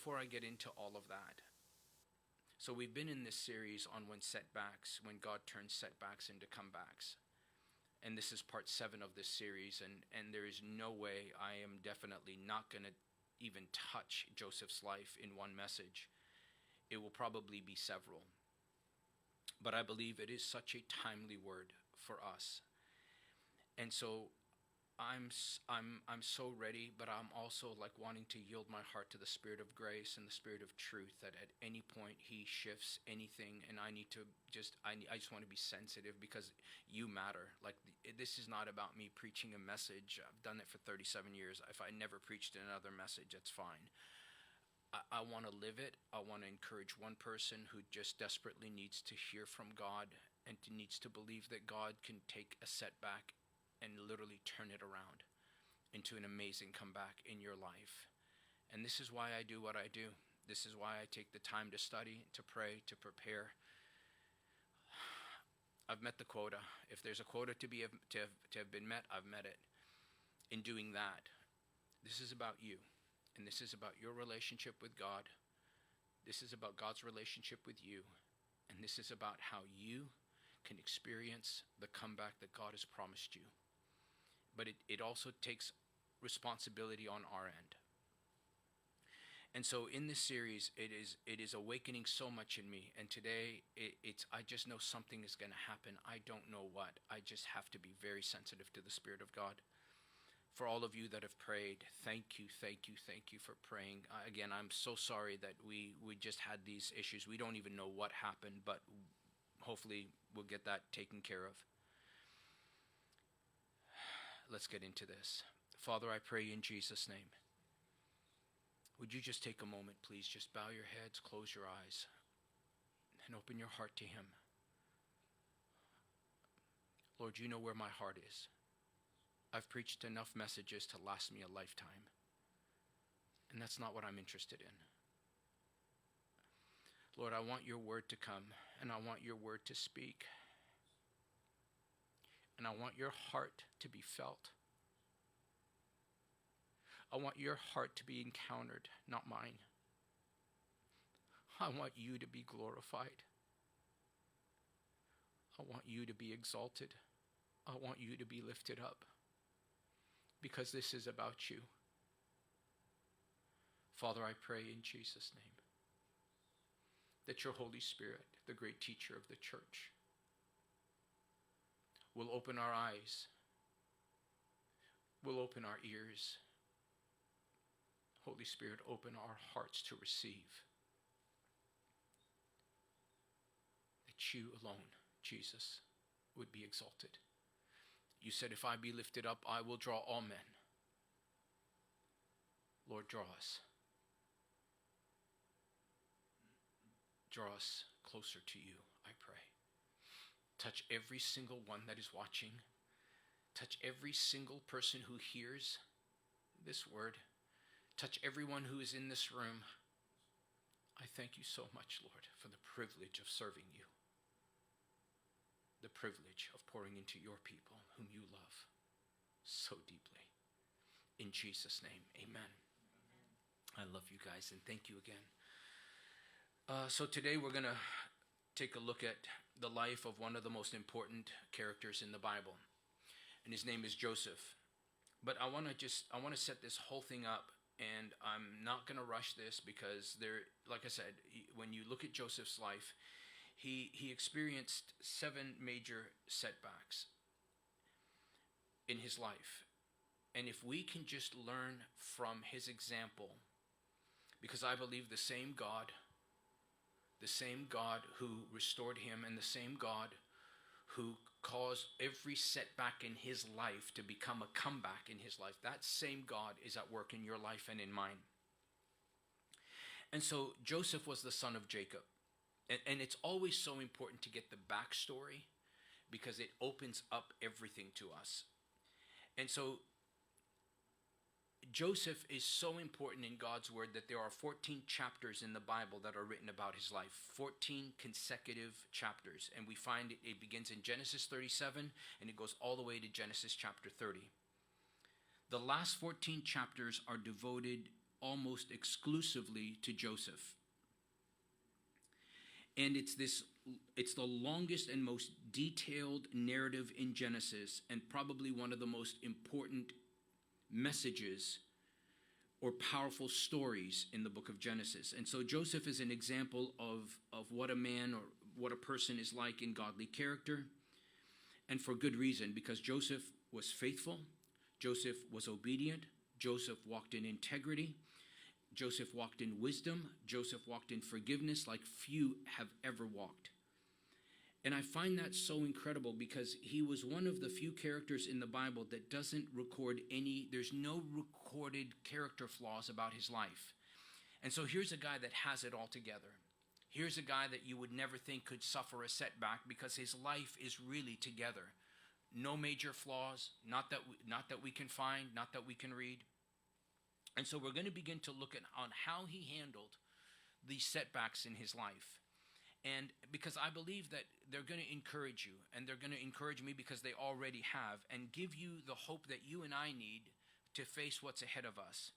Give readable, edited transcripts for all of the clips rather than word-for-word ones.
before I get into all of that, so we've been in this series on when God turns setbacks into comebacks. And this is part 7 of this series, and there is no way, I am definitely not going to even touch Joseph's life in one message. It will probably be several. But I believe it is such a timely word for us. And so I'm so ready, but I'm also like wanting to yield my heart to the Spirit of grace and the Spirit of truth, that at any point he shifts anything, and I need to I just want to be sensitive, because you matter. Like, this is not about me preaching a message. I've done it for 37 years. If I never preached another message, that's fine. I want to live it. I want to encourage one person who just desperately needs to hear from God and needs to believe that God can take a setback and literally turn it around into an amazing comeback in your life. And this is why I do what I do. This is why I take the time to study, to pray, to prepare. I've met the quota. If there's a quota to have been met, I've met it. In doing that, this is about you. And this is about your relationship with God. This is about God's relationship with you. And this is about how you can experience the comeback that God has promised you. But it also takes responsibility on our end. And so in this series, it is awakening so much in me. And today, I just know something is going to happen. I don't know what. I just have to be very sensitive to the Spirit of God. For all of you that have prayed, thank you for praying. Again, I'm so sorry that we just had these issues. We don't even know what happened, but hopefully we'll get that taken care of. Let's get into this. Father, I pray in Jesus' name. Would you just take a moment, please? Just bow your heads, close your eyes, and open your heart to him. Lord, you know where my heart is. I've preached enough messages to last me a lifetime, and that's not what I'm interested in. Lord, I want your word to come, and I want your word to speak. And I want your heart to be felt. I want your heart to be encountered, not mine. I want you to be glorified. I want you to be exalted. I want you to be lifted up. Because this is about you. Father, I pray in Jesus' name that your Holy Spirit, the great teacher of the church, will open our eyes, will open our ears. Holy Spirit, open our hearts to receive. That you alone, Jesus, would be exalted. You said, if I be lifted up, I will draw all men. Lord, draw us. Draw us closer to you, I pray. Touch every single one that is watching. Touch every single person who hears this word. Touch everyone who is in this room. I thank you so much, Lord, for the privilege of serving you. The privilege of pouring into your people whom you love so deeply. In Jesus' name, amen. I love you guys, and thank you again. So today we're going to take a look at the life of one of the most important characters in the Bible, and his name is Joseph. But I want to set this whole thing up, and I'm not going to rush this, because like I said, when you look at Joseph's life, he experienced 7 major setbacks in his life. And if we can just learn from his example, because I believe the same God who restored him, and the same God who caused every setback in his life to become a comeback in his life, that same God is at work in your life and in mine. And so Joseph was the son of Jacob. And it's always so important to get the backstory, because it opens up everything to us. And so Joseph is so important in God's word that there are 14 chapters in the Bible that are written about his life. 14 consecutive chapters. And we find it begins in Genesis 37 and it goes all the way to Genesis chapter 30. The last 14 chapters are devoted almost exclusively to Joseph. And it's the longest and most detailed narrative in Genesis, and probably one of the most important messages or powerful stories in the book of Genesis. And so Joseph is an example of what a man or what a person is like in godly character, and for good reason, because Joseph was faithful, Joseph was obedient, Joseph walked in integrity, Joseph walked in wisdom, Joseph walked in forgiveness like few have ever walked. And I find that so incredible because he was one of the few characters in the Bible that doesn't record there's no recorded character flaws about his life. And so here's a guy that has it all together. Here's a guy that you would never think could suffer a setback because his life is really together. No major flaws, not that we can find, not that we can read. And so we're going to begin to look on how he handled these setbacks in his life. And because I believe that they're going to encourage you, and they're going to encourage me because they already have, and give you the hope that you and I need to face what's ahead of us.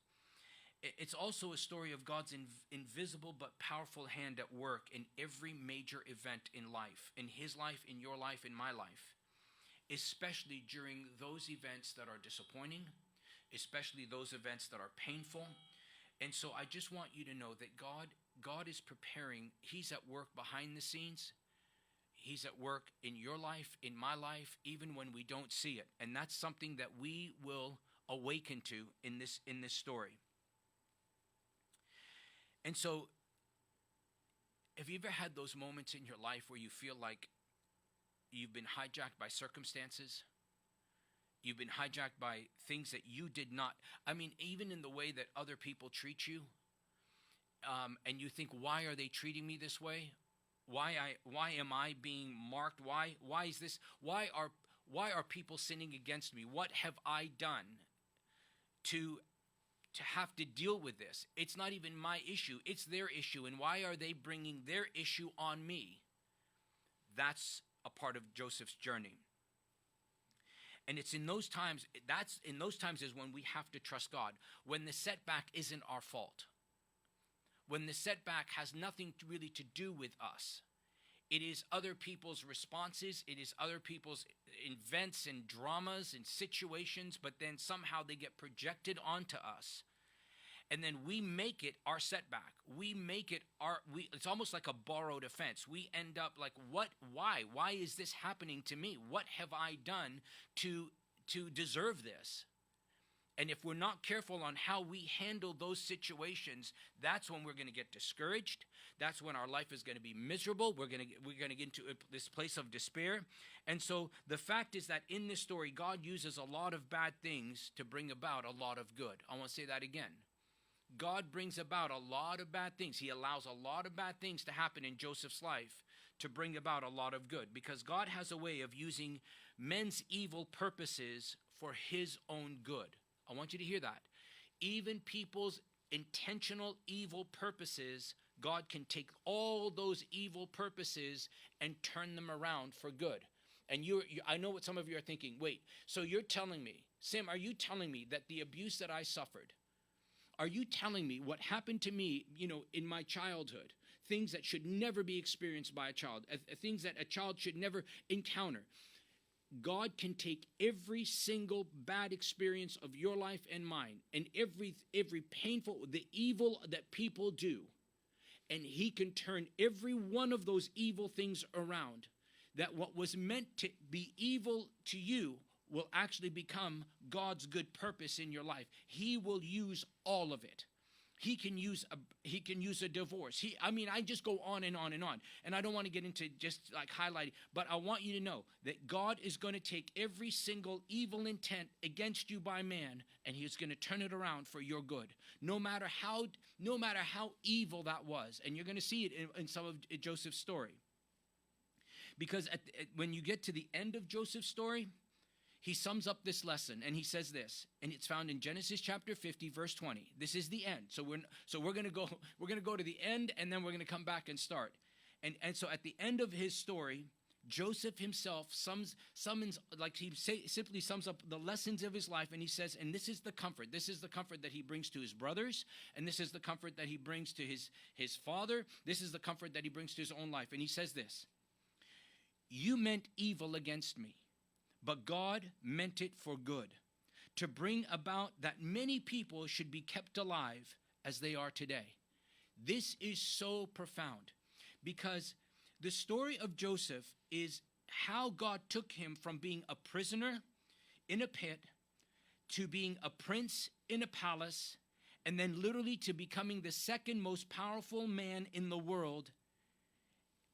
It's also a story of God's invisible but powerful hand at work in every major event in life, in his life, in your life, in my life, especially during those events that are disappointing, especially those events that are painful. And so I just want you to know that God is preparing. He's at work behind the scenes. He's at work in your life, in my life, even when we don't see it. And that's something that we will awaken to in this story. And so, have you ever had those moments in your life where you feel like you've been hijacked by circumstances? You've been hijacked by things that you did not. I mean, even in the way that other people treat you, and you think, why are they treating me this way? Why am I being marked? Why is this? Why are people sinning against me? What have I done to have to deal with this? It's not even my issue. It's their issue. And why are they bringing their issue on me? That's a part of Joseph's journey. And it's in those times, is when we have to trust God. When the setback isn't our fault. When the setback has nothing really to do with us. It is other people's responses. It is other people's events and dramas and situations, but then somehow they get projected onto us. And then we make it our setback. We make it it's almost like a borrowed offense. We end up like, why? Why is this happening to me? What have I done to deserve this? And if we're not careful on how we handle those situations, that's when we're going to get discouraged. That's when our life is going to be miserable. We're going to get into this place of despair. And so the fact is that in this story, God uses a lot of bad things to bring about a lot of good. I want to say that again. God brings about a lot of bad things. He allows a lot of bad things to happen in Joseph's life to bring about a lot of good, because God has a way of using men's evil purposes for his own good. I want you to hear that. Even people's intentional evil purposes, God can take all those evil purposes and turn them around for good. And I know what some of you are thinking. Wait, so you're telling me, Sam, are you telling me that the abuse that I suffered, are you telling me what happened to me, in my childhood, things that should never be experienced by a child, things that a child should never encounter? God can take every single bad experience of your life and mine, and every painful, the evil that people do, and he can turn every one of those evil things around, that what was meant to be evil to you will actually become God's good purpose in your life. He will use all of it. He can use a divorce. I just go on and on and on. And I don't want to get into just like highlighting, but I want you to know that God is going to take every single evil intent against you by man, and he's going to turn it around for your good. No matter how evil that was. And you're going to see it in some of Joseph's story. Because when you get to the end of Joseph's story, he sums up this lesson, and he says this, and it's found in Genesis chapter 50, verse 20. This is the end. So we're going to go to the end, and then we're going to come back and start. And so at the end of his story, Joseph himself simply sums up the lessons of his life, and he says, and this is the comfort. This is the comfort that he brings to his brothers, and this is the comfort that he brings to his father. This is the comfort that he brings to his own life. And he says this: "You meant evil against me, but God meant it for good, to bring about that many people should be kept alive as they are today." This is so profound, because the story of Joseph is how God took him from being a prisoner in a pit to being a prince in a palace, and then literally to becoming the second most powerful man in the world.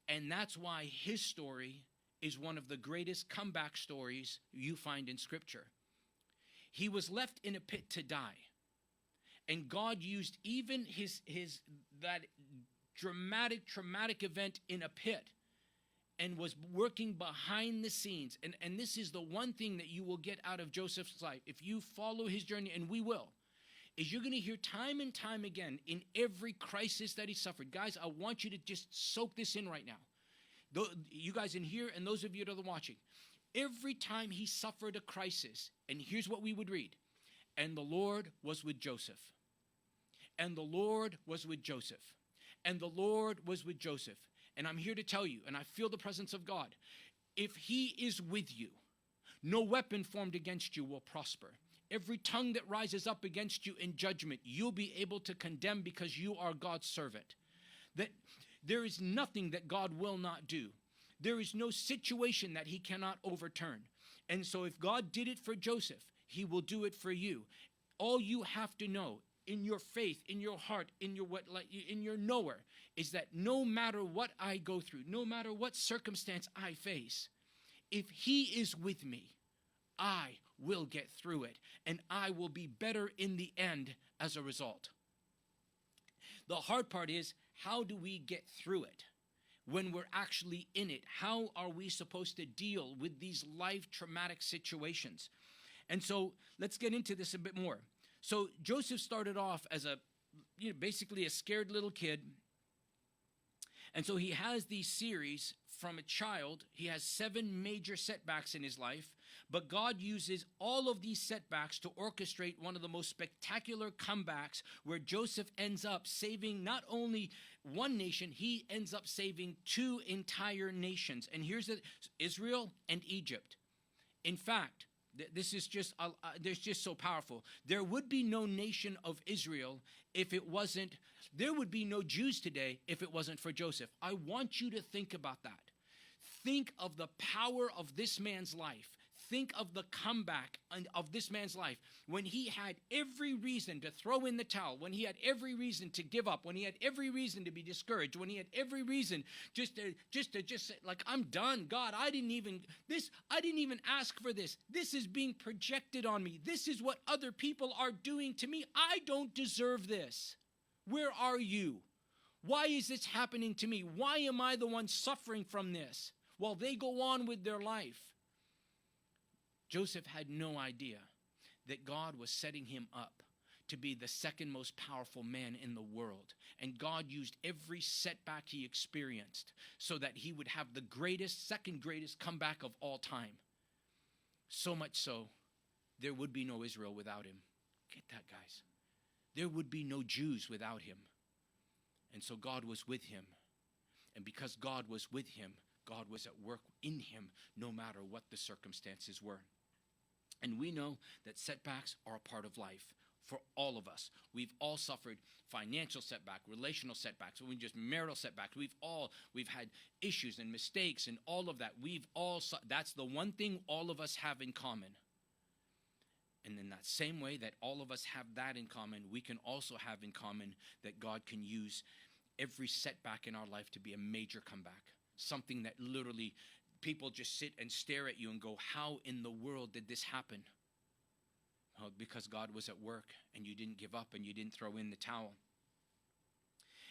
And that's why his story is one of the greatest comeback stories you find in Scripture. He was left in a pit to die, and God used even that traumatic event in a pit, and was working behind the scenes. And this is the one thing that you will get out of Joseph's life, if you follow his journey, and we will, is you're going to hear time and time again in every crisis that he suffered. Guys, I want you to just soak this in right now. You guys in here and those of you that are watching, every time he suffered a crisis, and here's what we would read: "And the Lord was with Joseph. And the Lord was with Joseph. And the Lord was with Joseph." And I'm here to tell you, and I feel the presence of God, if he is with you, no weapon formed against you will prosper. Every tongue that rises up against you in judgment, you'll be able to condemn, because you are God's servant. That there is nothing that God will not do. There is no situation that he cannot overturn. And so if God did it for Joseph, he will do it for you. All you have to know in your faith, in your heart, in your knower, is that no matter what I go through, no matter what circumstance I face, if he is with me, I will get through it, and I will be better in the end as a result. The hard part is, how do we get through it when we're actually in it? How are we supposed to deal with these life traumatic situations? And so let's get into this a bit more. So Joseph started off as basically a scared little kid. And so he has these series from a child. He has 7 major setbacks in his life, but God uses all of these setbacks to orchestrate one of the most spectacular comebacks, where Joseph ends up saving not only one nation, he ends up saving 2 entire nations. And here's Israel and Egypt. In fact, this is just so powerful. There would be no nation of Israel if it wasn't, there would be no Jews today if it wasn't for Joseph. I want you to think about that. Think of the power of this man's life. Think of the comeback of this man's life, when he had every reason to throw in the towel, when he had every reason to give up, when he had every reason to be discouraged, when he had every reason just to say, like, I'm done. God, I didn't even ask for this. This is being projected on me. This is what other people are doing to me. I don't deserve this. Where are you? Why is this happening to me? Why am I the one suffering from this while they go on with their life? Joseph had no idea that God was setting him up to be the second most powerful man in the world. And God used every setback he experienced so that he would have the second greatest comeback of all time. So much so, there would be no Israel without him. Get that, guys. There would be no Jews without him. And so God was with him. And because God was with him, God was at work in him, no matter what the circumstances were. And we know that setbacks are a part of life for all of us. We've all suffered financial setback, relational setbacks, just marital setbacks. We've had issues and mistakes and all of that. That's the one thing all of us have in common. And in that same way that all of us have that in common, we can also have in common that God can use every setback in our life to be a major comeback. Something that literally people just sit and stare at you and go, how in the world did this happen? Well, because God was at work, and you didn't give up, and you didn't throw in the towel.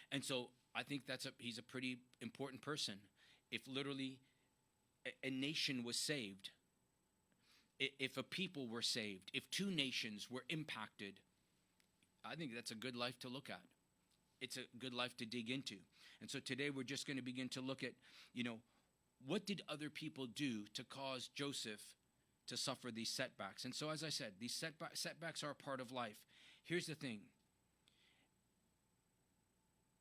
And so I think he's a pretty important person. If literally a nation was saved, if a people were saved, if 2 nations were impacted, I think that's a good life to look at. It's a good life to dig into. And so today we're just going to begin to look at, What did other people do to cause Joseph to suffer these setbacks? And so, as I said, these setbacks are a part of life. Here's the thing.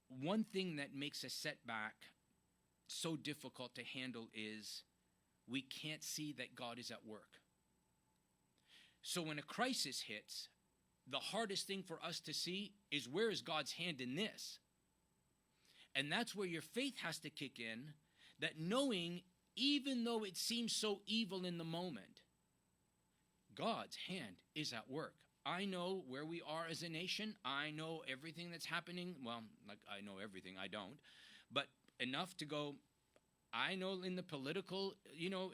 One thing that makes a setback so difficult to handle is we can't see that God is at work. So when a crisis hits, the hardest thing for us to see is, where is God's hand in this? And that's where your faith has to kick in, that knowing, even though it seems so evil in the moment, God's hand is at work. I know where we are as a nation. I know everything that's happening. Well, like, I know everything. I don't. But enough to go, I know in the political,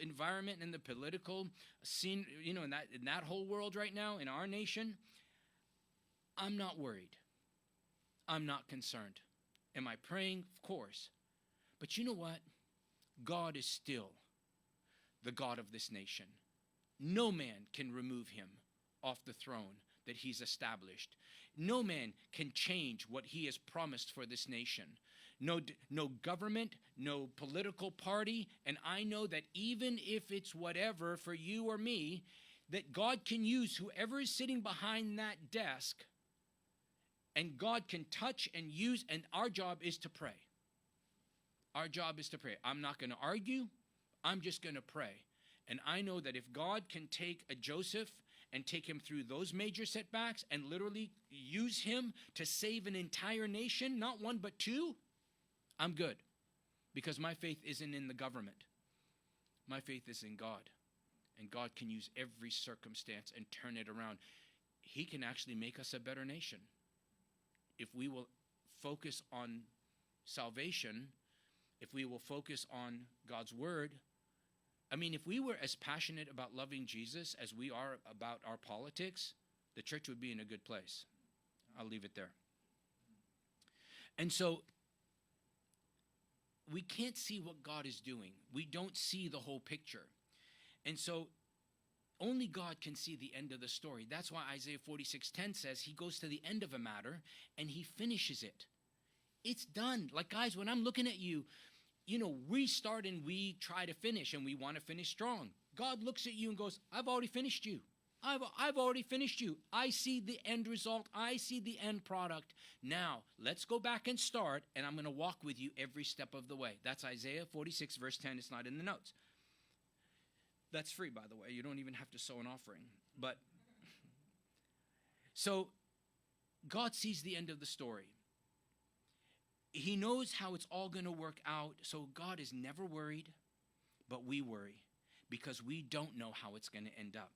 environment and the political scene, in that whole world right now, in our nation, I'm not worried. I'm not concerned. Am I praying? Of course. But you know what? God is still the God of this nation. No man can remove him off the throne that he's established. No man can change what he has promised for this nation. No government, no political party. And I know that even if it's whatever for you or me, that God can use whoever is sitting behind that desk, and God can touch and use, and our job is to pray. Our job is to pray. I'm not going to argue. I'm just going to pray. And I know that if God can take a Joseph and take him through those major setbacks and literally use him to save an entire nation, not one but two, I'm good. Because my faith isn't in the government. My faith is in God. And God can use every circumstance and turn it around. He can actually make us a better nation. If we will focus on salvation, if we will focus on God's word. I mean, if we were as passionate about loving Jesus as we are about our politics, the church would be in a good place. I'll leave it there. And so, we can't see what God is doing. We don't see the whole picture. And so, only God can see the end of the story. That's why Isaiah 46:10 says he goes to the end of a matter and he finishes it. It's done. Like, guys, when I'm looking at you, we start and we try to finish, and we want to finish strong. God looks at you and goes, I've already finished you. I've already finished you. I see the end result. I see the end product. Now, let's go back and start, and I'm going to walk with you every step of the way. That's Isaiah 46, verse 10. It's not in the notes. That's free, by the way. You don't even have to sow an offering. But so God sees the end of the story. He knows how it's all going to work out. So God is never worried, but we worry because we don't know how it's going to end up.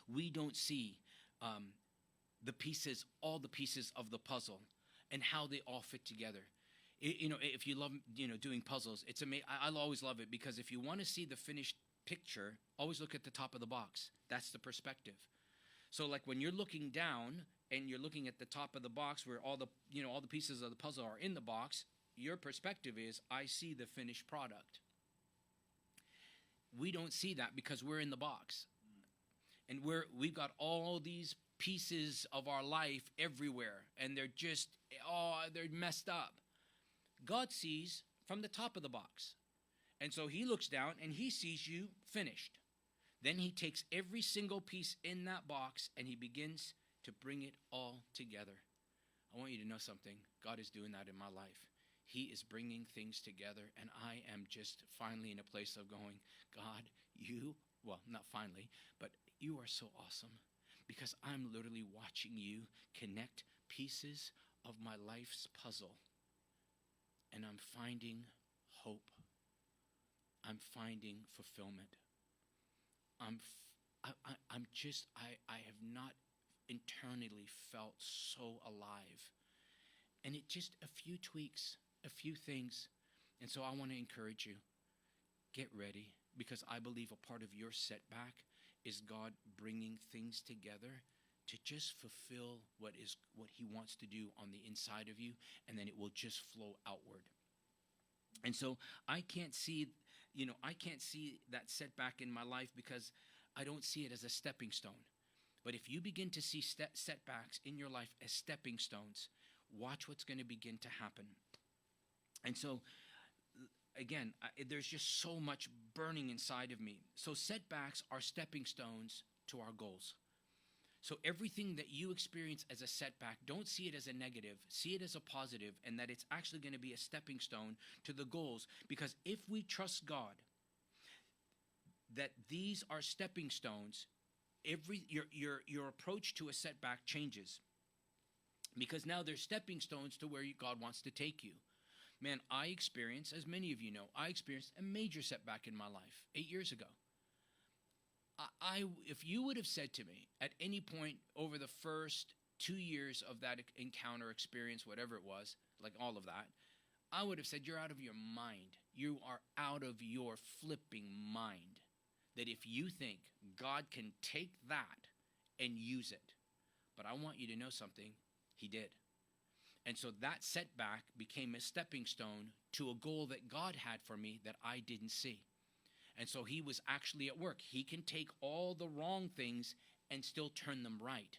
We don't see all the pieces of the puzzle and how they all fit together. If you love, doing puzzles, it's amazing. I'll always love it because if you want to see the finished picture, always look at the top of the box. That's the perspective. So like when you're looking down and you're looking at the top of the box where all the pieces of the puzzle are in the box, your perspective is, I see the finished product. We don't see that because we're in the box. And we've got all these pieces of our life everywhere, and they're just, they're messed up. God sees from the top of the box. And so he looks down and he sees you finished. Then he takes every single piece in that box and he begins to bring it all together. I want you to know something. God is doing that in my life. He is bringing things together, and I am just finally in a place of going, God, not finally, but you are so awesome because I'm literally watching you connect pieces of my life's puzzle, and I'm finding hope. I'm finding fulfillment. I have not internally felt so alive. And it just a few tweaks, a few things. And so I want to encourage you, get ready, because I believe a part of your setback is God bringing things together to just fulfill what he wants to do on the inside of you, and then it will just flow outward. And so I can't see that setback in my life because I don't see it as a stepping stone. But if you begin to see setbacks in your life as stepping stones, watch what's going to begin to happen. And so again, there's just so much burning inside of me. So setbacks are stepping stones to our goals. So everything that you experience as a setback, don't see it as a negative. See it as a positive, and that it's actually going to be a stepping stone to the goals. Because if we trust God that these are stepping stones, your approach to a setback changes. Because now they're stepping stones to where God wants to take you. Man, I experienced, as many of you know, I experienced a major setback in my life 8 years ago. If you would have said to me at any point over the first 2 years of that encounter, experience, whatever it was, like all of that, I would have said, you're out of your mind. You are out of your flipping mind. That if you think God can take that and use it. But I want you to know something. He did. And so that setback became a stepping stone to a goal that God had for me that I didn't see. And so he was actually at work. He can take all the wrong things and still turn them right.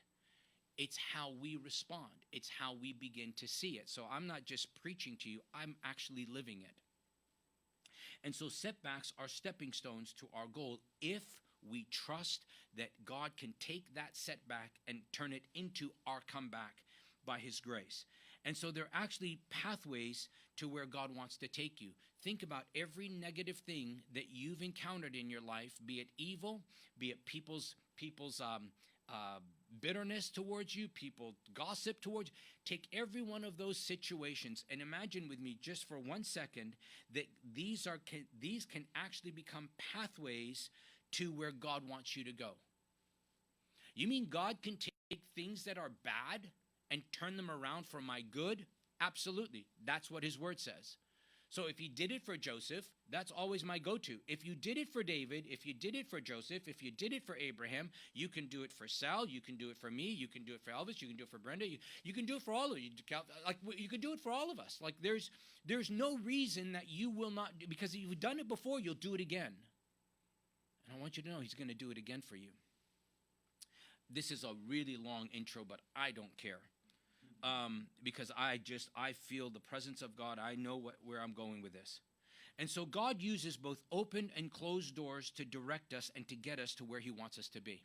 It's how we respond. It's how we begin to see it. So I'm not just preaching to you. I'm actually living it. And so setbacks are stepping stones to our goal if we trust that God can take that setback and turn it into our comeback by his grace. And so they're actually pathways to where God wants to take you. Think about every negative thing that you've encountered in your life, be it evil, be it people's bitterness towards you, people gossip towards you. Take every one of those situations and imagine with me just for 1 second that these can actually become pathways to where God wants you to go. You mean God can take things that are bad and turn them around for my good? Absolutely. That's what his word says. So if he did it for Joseph, that's always my go-to. If you did it for David, if you did it for Joseph, if you did it for Abraham, you can do it for Sal, you can do it for me, you can do it for Elvis, you can do it for Brenda, you can do it for all of you. Like you can do it for all of us. Like there's no reason that you will not, because if you've done it before, you'll do it again. And I want you to know he's going to do it again for you. This is a really long intro, but I don't care. Because I feel the presence of God. I know where I'm going with this. And so God uses both open and closed doors to direct us and to get us to where he wants us to be.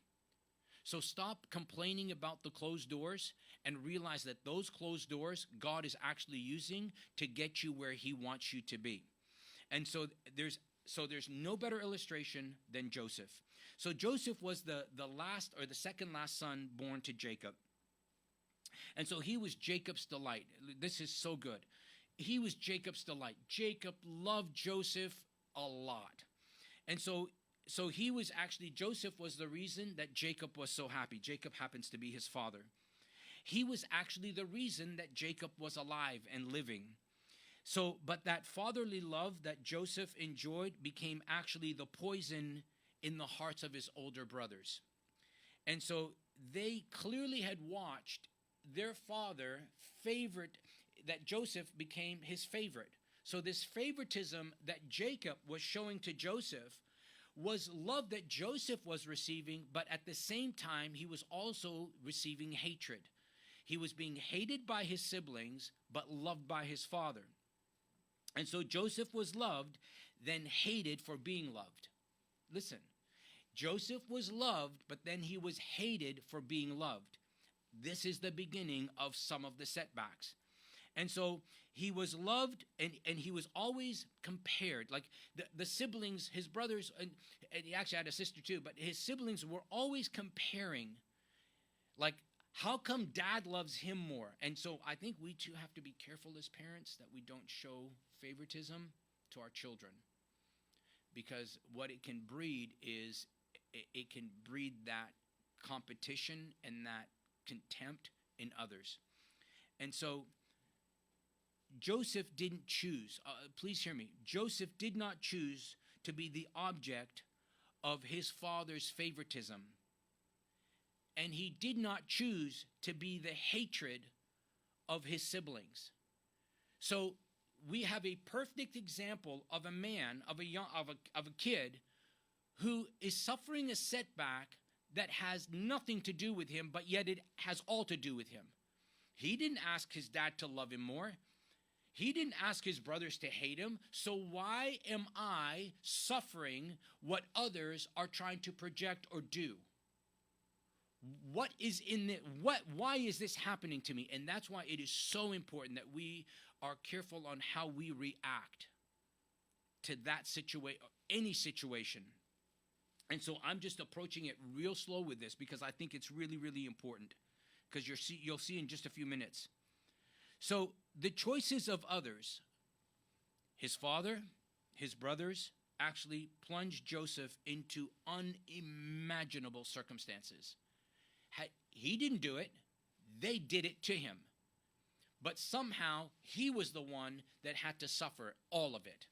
So stop complaining about the closed doors and realize that those closed doors God is actually using to get you where he wants you to be. And so there's no better illustration than Joseph. So Joseph was the last or the second last son born to Jacob. And so he was Jacob's delight. This is so good. He was Jacob's delight. Jacob loved Joseph a lot. And so he was actually, Joseph was the reason that Jacob was so happy. Jacob happens to be his father. He was actually the reason that Jacob was alive and living. So, but that fatherly love that Joseph enjoyed became actually the poison in the hearts of his older brothers. And so they clearly had watched their father favorite, that Joseph became his favorite. So this favoritism that Jacob was showing to Joseph was love that Joseph was receiving, but at the same time, he was also receiving hatred. He was being hated by his siblings, but loved by his father. And so Joseph was loved, then hated for being loved. Listen, Joseph was loved, but then he was hated for being loved. This is the beginning of some of the setbacks. And so he was loved and he was always compared. Like the siblings, his brothers, and he actually had a sister too, but his siblings were always comparing. Like, how come dad loves him more? And so I think we too have to be careful as parents that we don't show favoritism to our children. Because what it can breed is, it can breed that competition and that contempt in others. And so Joseph didn't choose, please hear me, Joseph did not choose to be the object of his father's favoritism. And he did not choose to be the hatred of his siblings. So we have a perfect example of a man, of a kid who is suffering a setback that has nothing to do with him, but yet it has all to do with him. He didn't ask his dad to love him more. He didn't ask his brothers to hate him. So why am I suffering what others are trying to project or do? What is in it? Why is this happening to me? And that's why it is so important that we are careful on how we react to that situation, any situation. And so I'm just approaching it real slow with this because I think it's really, really important, because you'll see in just a few minutes. So the choices of others, his father, his brothers, actually plunged Joseph into unimaginable circumstances. He didn't do it. They did it to him. But somehow he was the one that had to suffer all of it.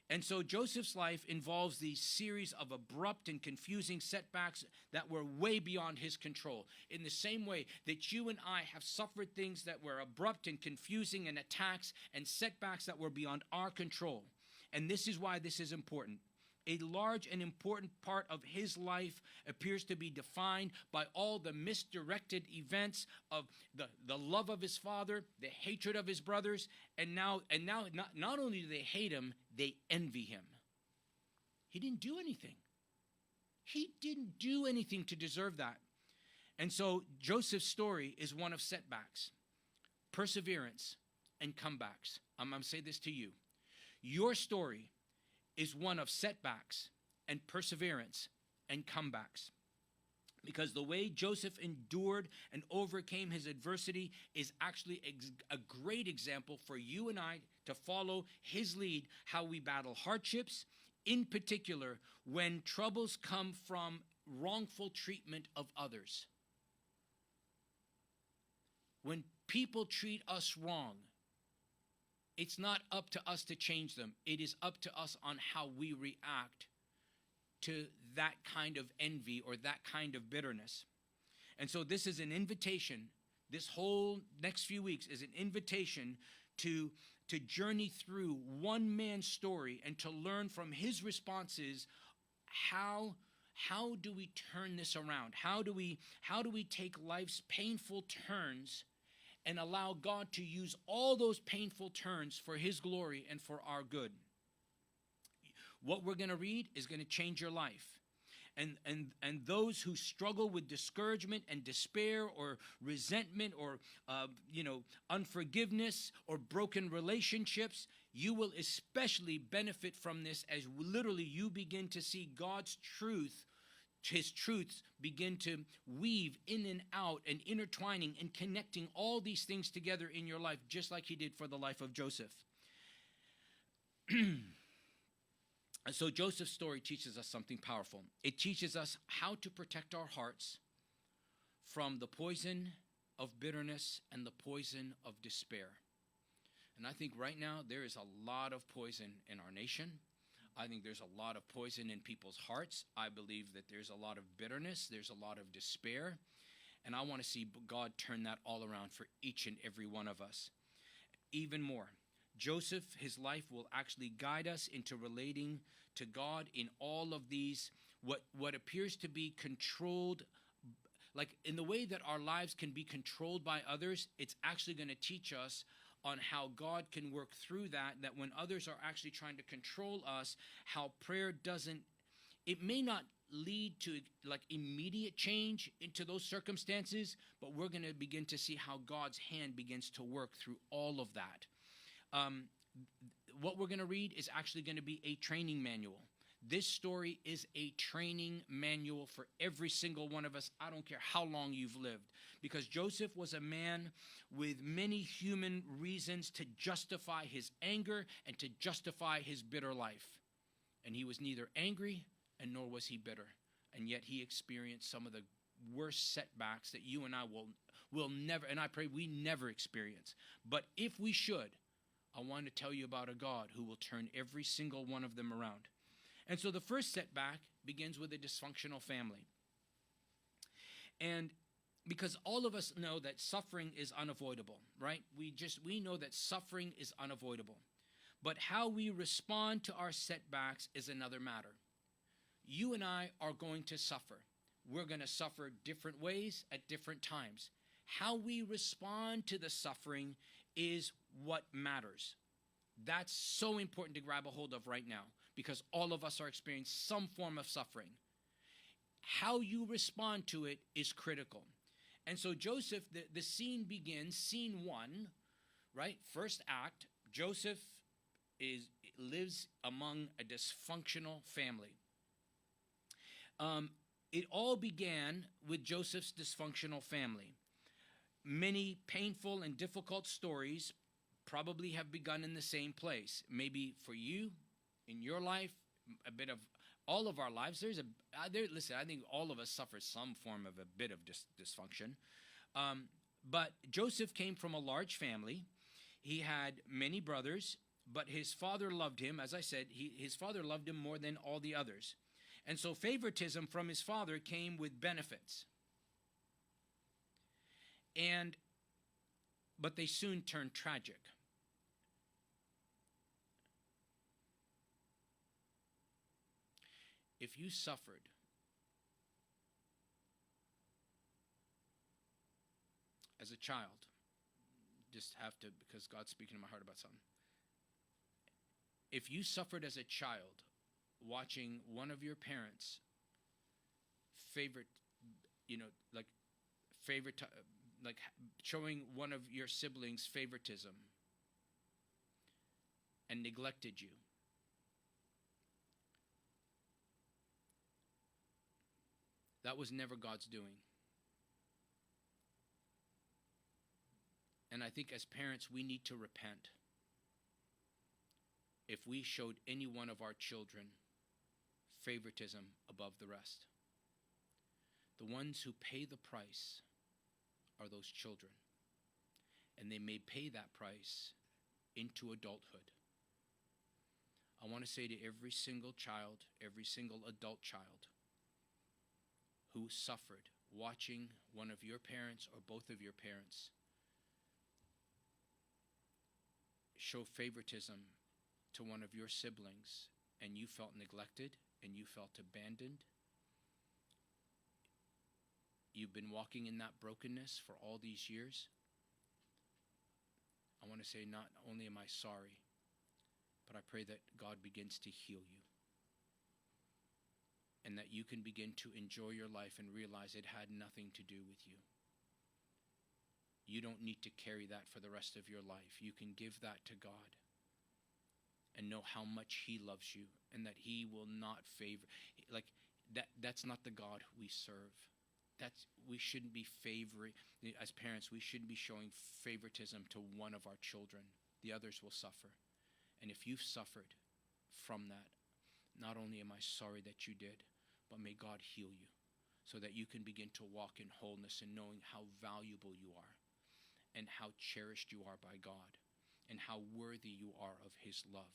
And so Joseph's life involves these series of abrupt and confusing setbacks that were way beyond his control. In the same way that you and I have suffered things that were abrupt and confusing, and attacks and setbacks that were beyond our control. And this is why this is important. A large and important part of his life appears to be defined by all the misdirected events of the love of his father, the hatred of his brothers, and now not only do they hate him, they envy him. He didn't do anything. He didn't do anything to deserve that. And so Joseph's story is one of setbacks, perseverance, and comebacks. I'm going to say this to you. Your story is one of setbacks and perseverance and comebacks. Because the way Joseph endured and overcame his adversity is actually a great example for you and I to follow his lead, how we battle hardships, in particular when troubles come from wrongful treatment of others. When people treat us wrong, it's not up to us to change them. It is up to us on how we react to that kind of envy or that kind of bitterness. And so this is an invitation. This whole next few weeks is an invitation to journey through one man's story and to learn from his responses. How do we turn this around? How do we take life's painful turns and allow God to use all those painful turns for his glory and for our good? What we're going to read is going to change your life. And those who struggle with discouragement and despair or resentment or unforgiveness or broken relationships, you will especially benefit from this as literally you begin to see God's truth, his truths begin to weave in and out and intertwining and connecting all these things together in your life, just like he did for the life of Joseph. And so Joseph's story teaches us something powerful. It teaches us how to protect our hearts from the poison of bitterness and the poison of despair. And I think right now there is a lot of poison in our nation. I think there's a lot of poison in people's hearts. I believe that there's a lot of bitterness. There's a lot of despair. And I want to see God turn that all around for each and every one of us. Even more, Joseph, his life will actually guide us into relating to God in all of these, what appears to be controlled, like in the way that our lives can be controlled by others. It's actually going to teach us on how God can work through that when others are actually trying to control us, how prayer it may not lead to like immediate change into those circumstances, but we're going to begin to see how God's hand begins to work through all of that. What we're going to read is actually going to be a training manual. This story is a training manual for every single one of us. I don't care how long you've lived, because Joseph was a man with many human reasons to justify his anger and to justify his bitter life. And he was neither angry and nor was he bitter. And yet he experienced some of the worst setbacks that you and I will never, and I pray we never experience. But if we should, I want to tell you about a God who will turn every single one of them around. And so the first setback begins with a dysfunctional family. And because all of us know that suffering is unavoidable, right? We know that suffering is unavoidable. But how we respond to our setbacks is another matter. You and I are going to suffer. We're going to suffer different ways at different times. How we respond to the suffering is what matters. That's so important to grab a hold of right now, because all of us are experiencing some form of suffering. How you respond to it is critical. And so Joseph, the scene begins, scene 1, right? First act, Joseph lives among a dysfunctional family. It all began with Joseph's dysfunctional family. Many painful and difficult stories probably have begun in the same place. Maybe for you, in your life, a bit of all of our lives. Listen, I think all of us suffer some form of a bit of dysfunction. But Joseph came from a large family. He had many brothers, but his father loved him. As I said, his father loved him more than all the others. And so favoritism from his father came with benefits. But they soon turned tragic. If you suffered as a child, just have to, because God's speaking to my heart about something. If you suffered as a child watching one of your parents showing one of your siblings favoritism and neglected you, that was never God's doing. And I think as parents, we need to repent if we showed any one of our children favoritism above the rest. The ones who pay the price are those children. And they may pay that price into adulthood. I want to say to every single child, every single adult child who suffered watching one of your parents or both of your parents show favoritism to one of your siblings, and you felt neglected and you felt abandoned, you've been walking in that brokenness for all these years, I want to say not only am I sorry, but I pray that God begins to heal you. And that you can begin to enjoy your life and realize it had nothing to do with you. You don't need to carry that for the rest of your life. You can give that to God and know how much He loves you, and that He will not favor. Like that's not the God we serve. We shouldn't be favoring, as parents, we shouldn't be showing favoritism to one of our children. The others will suffer. And if you've suffered from that, not only am I sorry that you did, but may God heal you so that you can begin to walk in wholeness and knowing how valuable you are and how cherished you are by God and how worthy you are of His love,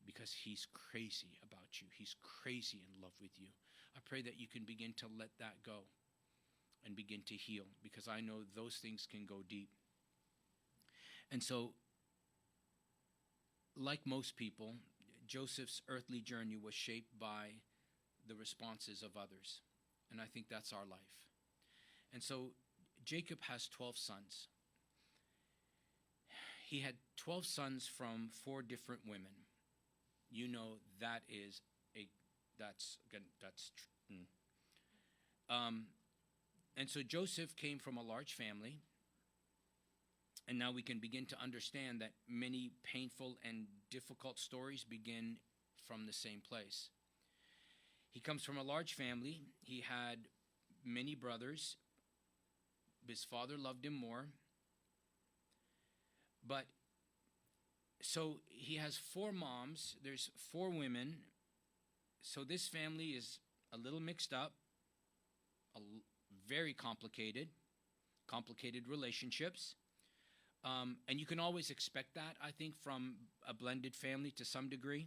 because He's crazy about you. He's crazy in love with you. I pray that you can begin to let that go and begin to heal, because I know those things can go deep. And so, like most people, Joseph's earthly journey was shaped by the responses of others. And I think that's our life. And so Jacob has 12 sons. He had 12 sons from 4 different women. You know and so Joseph came from a large family. And now we can begin to understand that many painful and difficult stories begin from the same place. He comes from a large family. He had many brothers. His father loved him more. But so he has 4 moms. There's 4 women. So this family is a little mixed up, very complicated relationships. And you can always expect that, I think, from a blended family to some degree,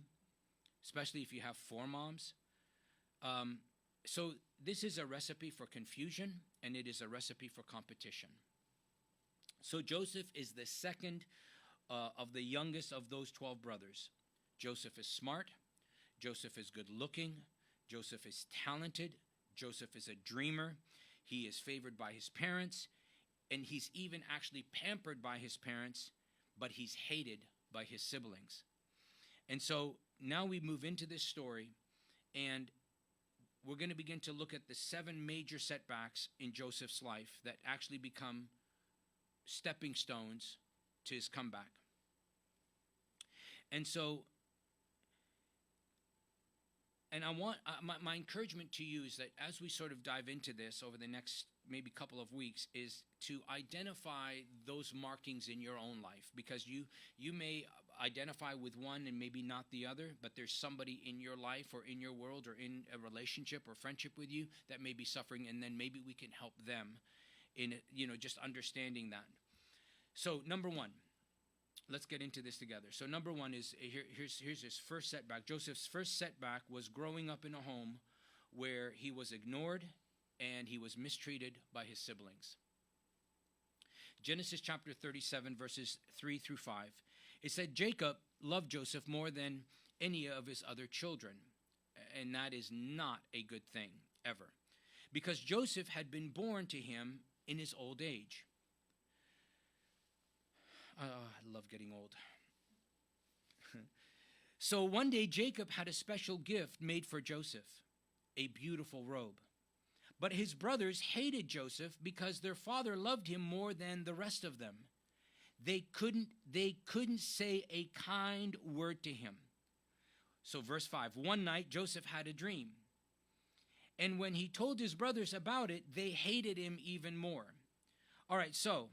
especially if you have 4 moms. So this is a recipe for confusion, and it is a recipe for competition. So Joseph is the second of the youngest of those 12 brothers. Joseph is smart. Joseph is good looking. Joseph is talented. Joseph is a dreamer. He is favored by his parents. And he's even actually pampered by his parents but he's hated by his siblings. And so now we move into this story, and we're going to begin to look at the 7 major setbacks in Joseph's life that actually become stepping stones to his comeback. And so, and I want, my encouragement to you is that as we sort of dive into this over the next maybe couple of weeks, is to identify those markings in your own life, because you may identify with one and maybe not the other, but there's somebody in your life or in your world or in a relationship or friendship with you that may be suffering, and then maybe we can help them in, just understanding that. So number one, let's get into this together. So number one is, here's his first setback. Joseph's first setback was growing up in a home where he was ignored and he was mistreated by his siblings. Genesis chapter 37, verses 3 through 5. It said, Jacob loved Joseph more than any of his other children. And that is not a good thing, ever. Because Joseph had been born to him in his old age. I love getting old. So one day Jacob had a special gift made for Joseph, a beautiful robe. But his brothers hated Joseph because their father loved him more than the rest of them. They couldn't say a kind word to him. So verse 5, one night Joseph had a dream. And when he told his brothers about it, they hated him even more. All right, so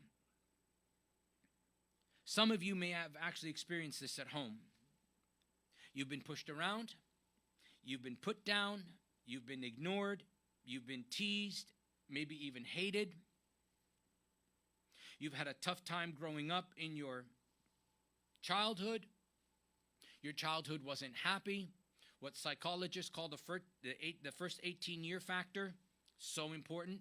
some of you may have actually experienced this at home. You've been pushed around, you've been put down, you've been ignored, you've been teased, maybe even hated. You've had a tough time growing up in your childhood. Your childhood wasn't happy. What psychologists call the first 18-year factor, so important.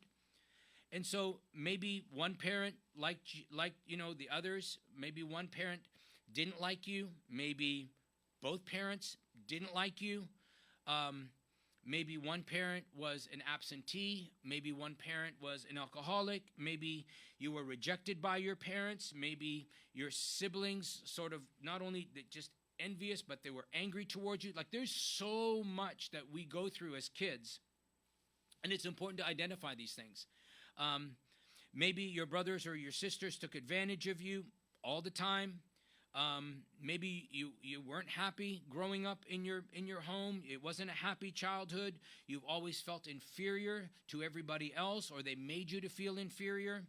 And so maybe one parent liked the others. Maybe one parent didn't like you. Maybe both parents didn't like you. Maybe one parent was an absentee. Maybe one parent was an alcoholic. Maybe you were rejected by your parents. Maybe your siblings sort of not only just envious, but they were angry towards you. Like, there's so much that we go through as kids, and it's important to identify these things. Maybe your brothers or your sisters took advantage of you all the time. Maybe you weren't happy growing up in your home. It wasn't a happy childhood. You've always felt inferior to everybody else, or they made you to feel inferior.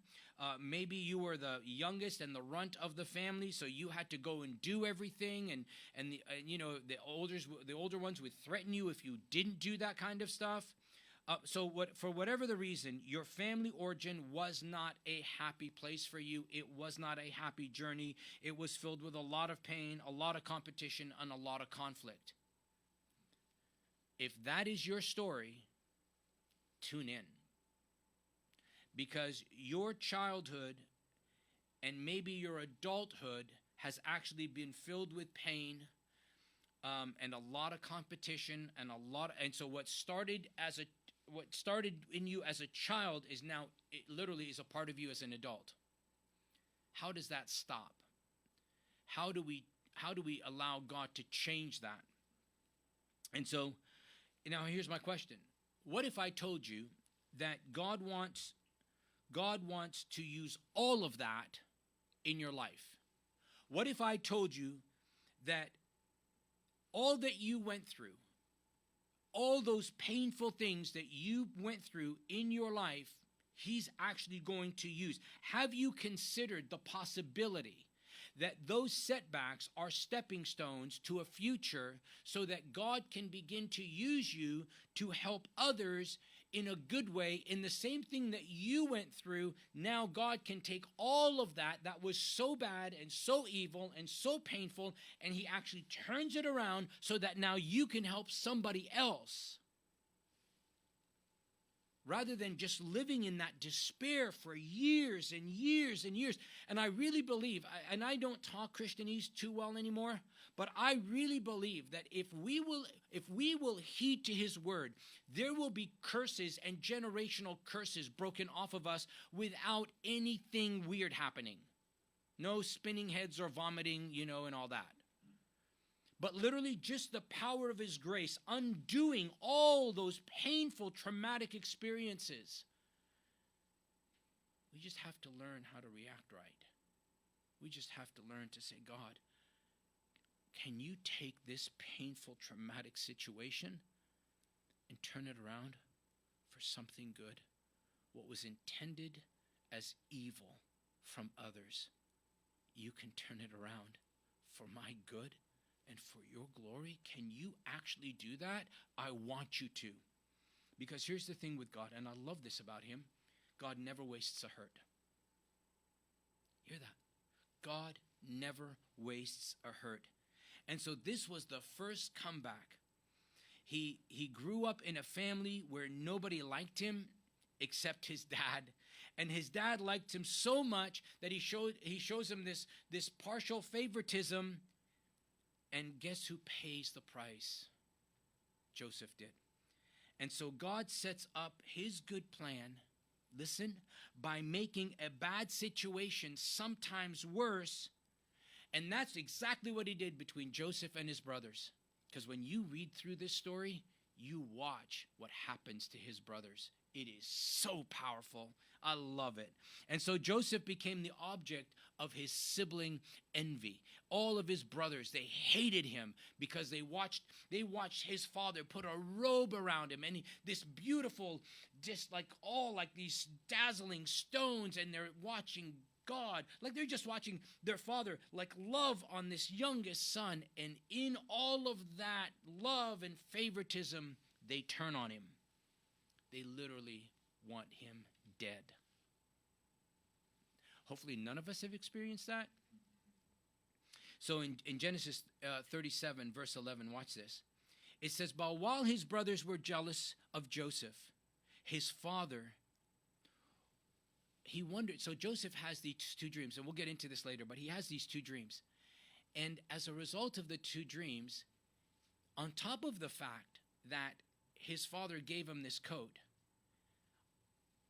Maybe you were the youngest and the runt of the family, so you had to go and do everything, and the older ones would threaten you if you didn't do that kind of stuff. For whatever the reason, your family origin was not a happy place for you. It was not a happy journey. It was filled with a lot of pain, a lot of competition, and a lot of conflict. If that is your story, tune in. Because your childhood and maybe your adulthood has actually been filled with pain, and a lot of competition, and so what started in you as a child is now, it literally is a part of you as an adult. How does that stop? How do we allow God to change that? And so, now here's my question. What if I told you that God wants to use all of that in your life? What if I told you that all that you went through, all those painful things that you went through in your life, He's actually going to use? Have you considered the possibility that those setbacks are stepping stones to a future, so that God can begin to use you to help others in a good way, in the same thing that you went through? Now God can take all of that was so bad and so evil and so painful, and He actually turns it around so that now you can help somebody else, rather than just living in that despair for years and years and years. And I really believe, and I don't talk Christianese too well anymore, but I really believe that if we will heed to His word, there will be curses and generational curses broken off of us without anything weird happening. No spinning heads or vomiting, and all that. But literally just the power of his grace, undoing all those painful, traumatic experiences. We just have to learn how to react right. We just have to learn to say, God, can you take this painful, traumatic situation and turn it around for something good? What was intended as evil from others, you can turn it around for my good and for your glory. Can you actually do that? I want you to. Because here's the thing with God, and I love this about him. God never wastes a hurt. Hear that? God never wastes a hurt. And so this was the first comeback. He grew up in a family where nobody liked him except his dad. And his dad liked him so much that he shows him this partial favoritism. And guess who pays the price? Joseph did. And so God sets up his good plan, listen, by making a bad situation sometimes worse. And that's exactly what he did between Joseph and his brothers. Because when you read through this story, you watch what happens to his brothers. It is so powerful. I love it. And so Joseph became the object of his sibling envy. All of his brothers, they hated him because they watched his father put a robe around him, and this beautiful, just like these dazzling stones, and they're watching God, like they're just watching their father like love on this youngest son. And in all of that love and favoritism, they turn on him. They literally want him dead. Hopefully none of us have experienced that. So in Genesis 37, verse 11, watch this. It says, but while his brothers were jealous of Joseph, his father, he wondered. So Joseph has these two dreams, and we'll get into this later, but he has these two dreams. And as a result of the two dreams, on top of the fact that his father gave him this coat,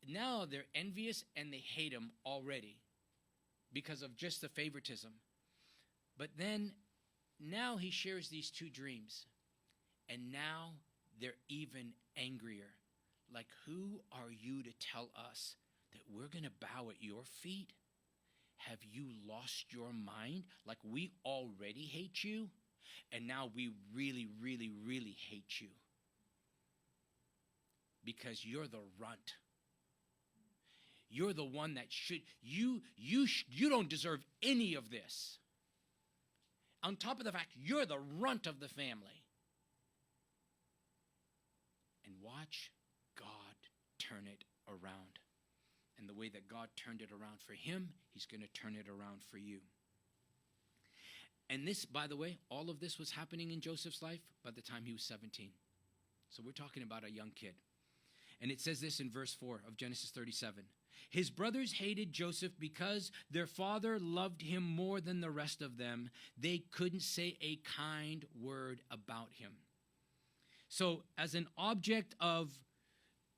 now they're envious and they hate him already because of just the favoritism. But then now he shares these two dreams, and now they're even angrier. Like, who are you to tell us that we're going to bow at your feet? Have you lost your mind? Like, we already hate you, and now we really, really, really hate you because you're the runt. You're the one that you don't deserve any of this. On top of the fact, you're the runt of the family. And watch God turn it around. And the way that God turned it around for him, he's going to turn it around for you. And this, by the way, all of this was happening in Joseph's life by the time he was 17. So we're talking about a young kid. And it says this in verse 4 of Genesis 37. His brothers hated Joseph because their father loved him more than the rest of them. They couldn't say a kind word about him. So as an object of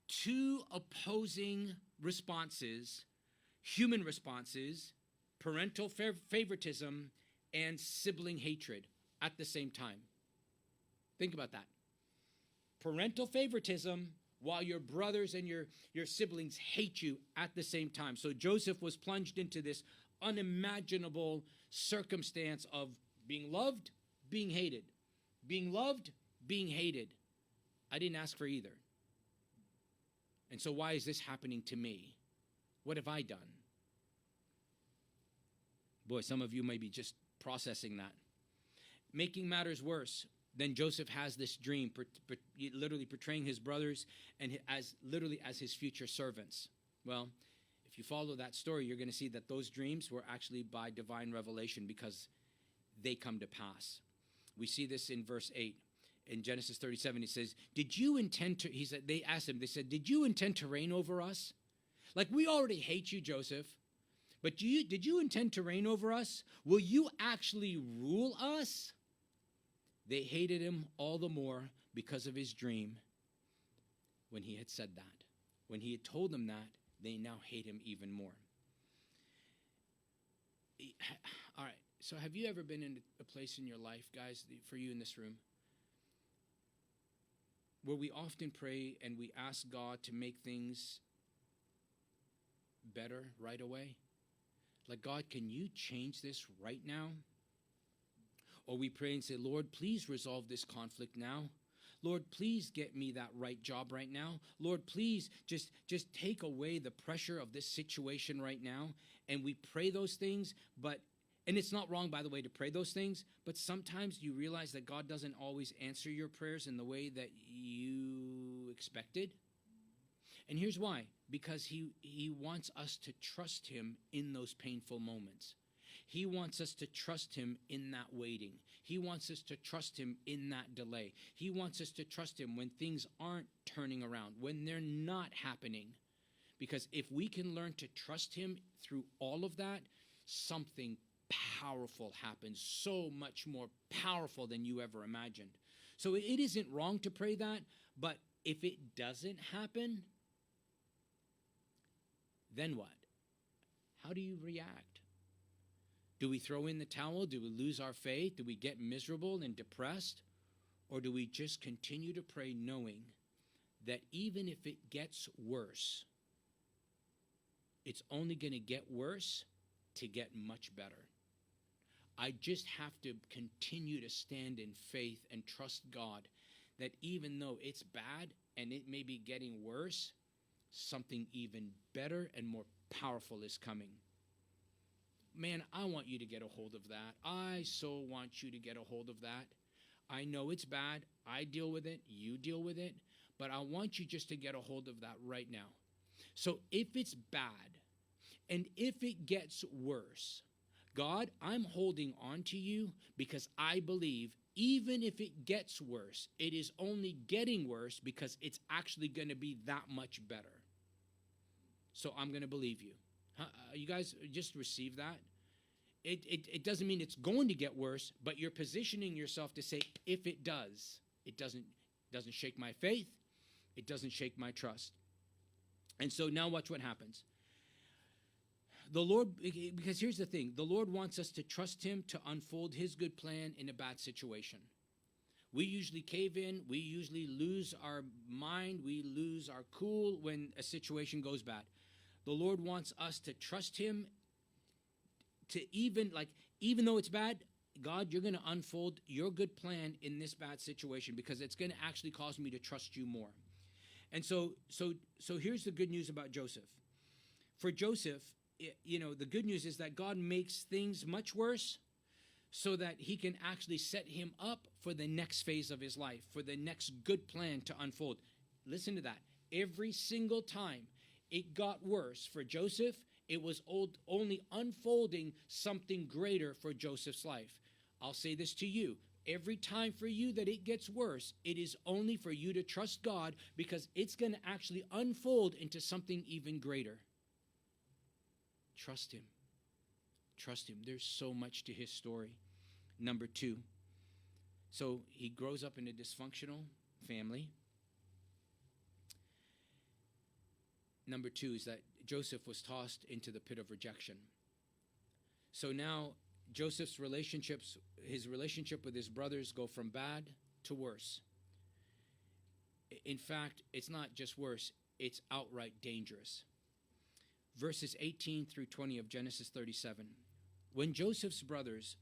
two opposing responses, human responses, parental favoritism, and sibling hatred at the same time. Think about that. Parental favoritism, while your brothers and your siblings hate you at the same time. So Joseph was plunged into this unimaginable circumstance of being loved, being hated. Being loved, being hated. I didn't ask for either. And so why is this happening to me? What have I done? Boy, some of you may be just processing that. Making matters worse, then Joseph has this dream, literally portraying his brothers and as his future servants. Well, if you follow that story, you're going to see that those dreams were actually by divine revelation because they come to pass. We see this in verse 8. In Genesis 37, it says, they asked him, did you intend to reign over us? Like, we already hate you, Joseph, but did you intend to reign over us? Will you actually rule us? They hated him all the more because of his dream when he had said that. When he had told them that, they now hate him even more. All right. So have you ever been in a place in your life, guys, for you in this room, where we often pray and we ask God to make things better right away? Like, God, can you change this right now? Or we pray and say, Lord, please resolve this conflict now. Lord, please get me that right job right now. Lord, please just take away the pressure of this situation right now. And we pray those things, and it's not wrong, by the way, to pray those things, but sometimes you realize that God doesn't always answer your prayers in the way that you expected. And here's why. Because he wants us to trust him in those painful moments. He wants us to trust him in that waiting. He wants us to trust him in that delay. He wants us to trust him when things aren't turning around, when they're not happening. Because if we can learn to trust him through all of that, something powerful happens, so much more powerful than you ever imagined. So it isn't wrong to pray that, but if it doesn't happen, then what? How do you react? Do we throw in the towel? Do we lose our faith? Do we get miserable and depressed? Or do we just continue to pray knowing that even if it gets worse, it's only going to get worse to get much better? I just have to continue to stand in faith and trust God that even though it's bad and it may be getting worse, something even better and more powerful is coming. Man, I want you to get a hold of that. I so want you to get a hold of that. I know it's bad. I deal with it. You deal with it. But I want you just to get a hold of that right now. So if it's bad and if it gets worse, God, I'm holding on to you because I believe even if it gets worse, it is only getting worse because it's actually going to be that much better. So I'm going to believe you. You guys just receive that? It doesn't mean it's going to get worse, but you're positioning yourself to say, if it does, it doesn't shake my faith. It doesn't shake my trust. And so now watch what happens. The Lord, because here's the thing, the Lord wants us to trust him to unfold his good plan in a bad situation. We usually cave in. We usually lose our mind. We lose our cool when a situation goes bad. The Lord wants us to trust him to even though it's bad, God, you're going to unfold your good plan in this bad situation because it's going to actually cause me to trust you more. And so here's the good news about Joseph. For Joseph, the good news is that God makes things much worse so that he can actually set him up for the next phase of his life, for the next good plan to unfold. Listen to that. Every single time it got worse for Joseph, it was only unfolding something greater for Joseph's life. I'll say this to you. Every time for you that it gets worse, it is only for you to trust God because it's going to actually unfold into something even greater. Trust him. Trust him. There's so much to his story. Number 2. So he grows up in a dysfunctional family. Number 2 is that Joseph was tossed into the pit of rejection. So now Joseph's his relationship with his brothers go from bad to worse. In fact, it's not just worse, it's outright dangerous. Verses 18 through 20 of Genesis 37. When Joseph's brothers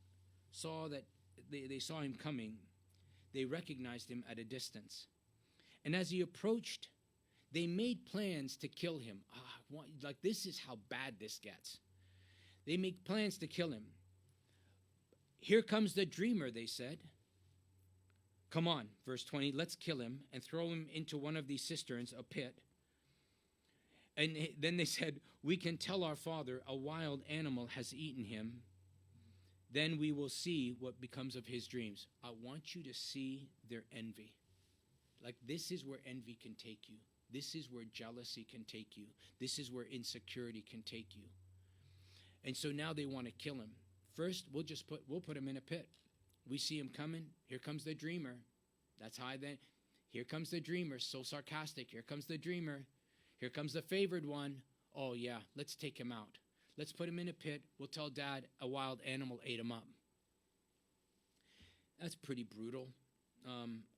saw that they saw him coming, they recognized him at a distance. And as he approached, they made plans to kill him. This is how bad this gets. They make plans to kill him. Here comes the dreamer, they said. Come on, verse 20, let's kill him and throw him into one of these cisterns, a pit. And then they said, we can tell our father a wild animal has eaten him. Then we will see what becomes of his dreams. I want you to see their envy. This is where envy can take you. This is where jealousy can take you. This is where insecurity can take you. And so now they want to kill him. First, we'll put him in a pit. We see him coming. Here comes the dreamer. That's high then. Here comes the dreamer. So sarcastic. Here comes the dreamer. Here comes the favored one. Oh yeah, let's take him out. Let's put him in a pit. We'll tell Dad a wild animal ate him up. That's pretty brutal.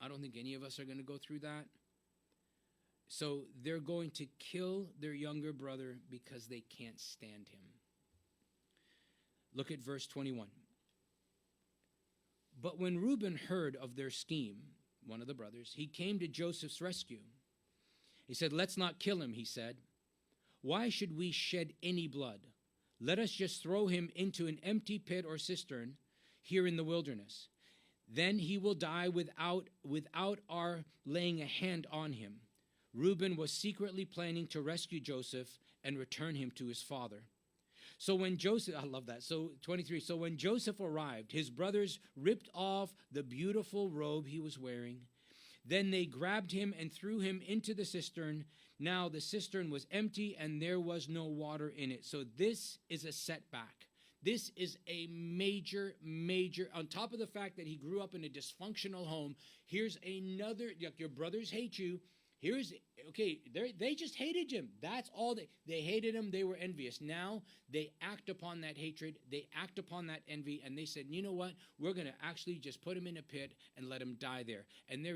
I don't think any of us are going to go through that. So they're going to kill their younger brother because they can't stand him. Look at verse 21. But when Reuben heard of their scheme, one of the brothers, he came to Joseph's rescue. He said, let's not kill him, he said. Why should we shed any blood? Let us just throw him into an empty pit or cistern here in the wilderness. Then he will die without our laying a hand on him. Reuben was secretly planning to rescue Joseph and return him to his father. So when Joseph, I love that. So 23, so when Joseph arrived, his brothers ripped off the beautiful robe he was wearing. Then they grabbed him and threw him into the cistern. Now the cistern was empty and there was no water in it. So this is a setback. This is a major, on top of the fact that he grew up in a dysfunctional home, here's another, your brothers hate you. They just hated him. That's all they hated him. They were envious. Now they act upon that hatred. They act upon that envy. And they said, you know what? We're going to actually just put him in a pit and let him die there. And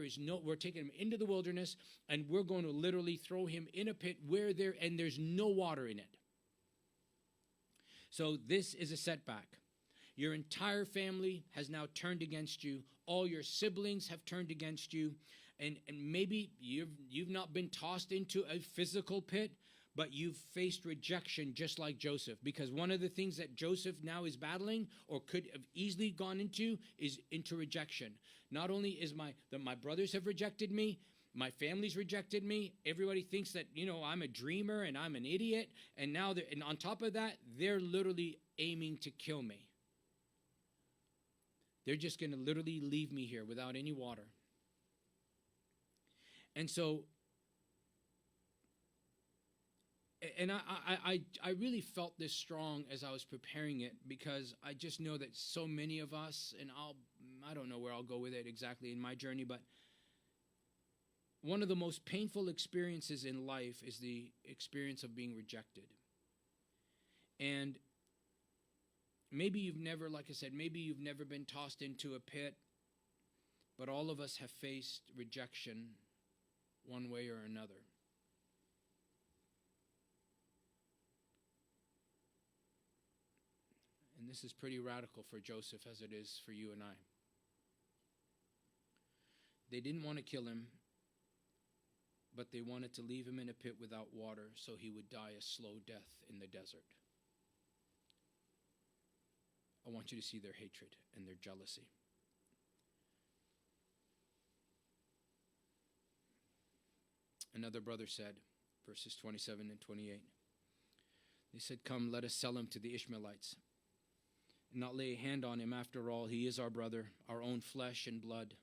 we're taking him into the wilderness and we're going to literally throw him in a pit and there's no water in it. So this is a setback. Your entire family has now turned against you. All your siblings have turned against you. And maybe you've not been tossed into a physical pit, but you've faced rejection just like Joseph. Because one of the things that Joseph now is battling or could have easily gone into is into rejection. Not only is my brothers have rejected me, my family's rejected me. Everybody thinks that, I'm a dreamer and I'm an idiot. And now, and on top of that, they're literally aiming to kill me. They're just going to literally leave me here without any water. And so, and I really felt this strong as I was preparing it, because I just know that so many of us, and I don't know where I'll go with it exactly in my journey, but one of the most painful experiences in life is the experience of being rejected. And maybe you've never, like I said, maybe you've never been tossed into a pit, but all of us have faced rejection one way or another. And this is pretty radical for Joseph as it is for you and I. They didn't want to kill him, but they wanted to leave him in a pit without water so he would die a slow death in the desert. I want you to see their hatred and their jealousy. Another brother said, verses 27 and 28, they said, come, let us sell him to the Ishmaelites and not lay a hand on him. After all, he is our brother, our own flesh and blood.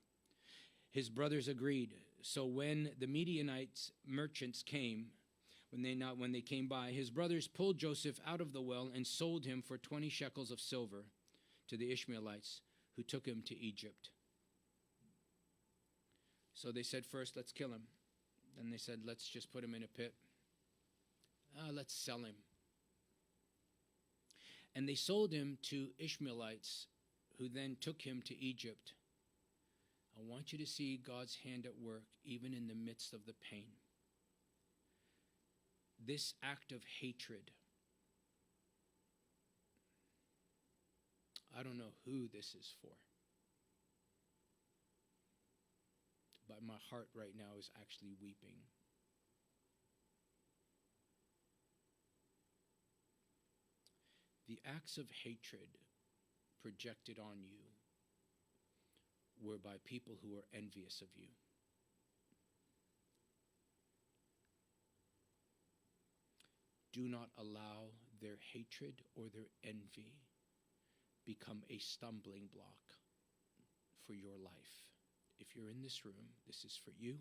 His brothers agreed. So when the Midianites merchants came, when they came by, his brothers pulled Joseph out of the well and sold him for 20 shekels of silver to the Ishmaelites, who took him to Egypt. So they said, first, let's kill him. Then they said, let's just put him in a pit. Let's sell him. And they sold him to Ishmaelites, who then took him to Egypt. I want you to see God's hand at work, even in the midst of the pain. This act of hatred, I don't know who this is for, but my heart right now is actually weeping. The acts of hatred projected on you were by people who are envious of you. Do not allow their hatred or their envy become a stumbling block for your life. If you're in this room, this is for you.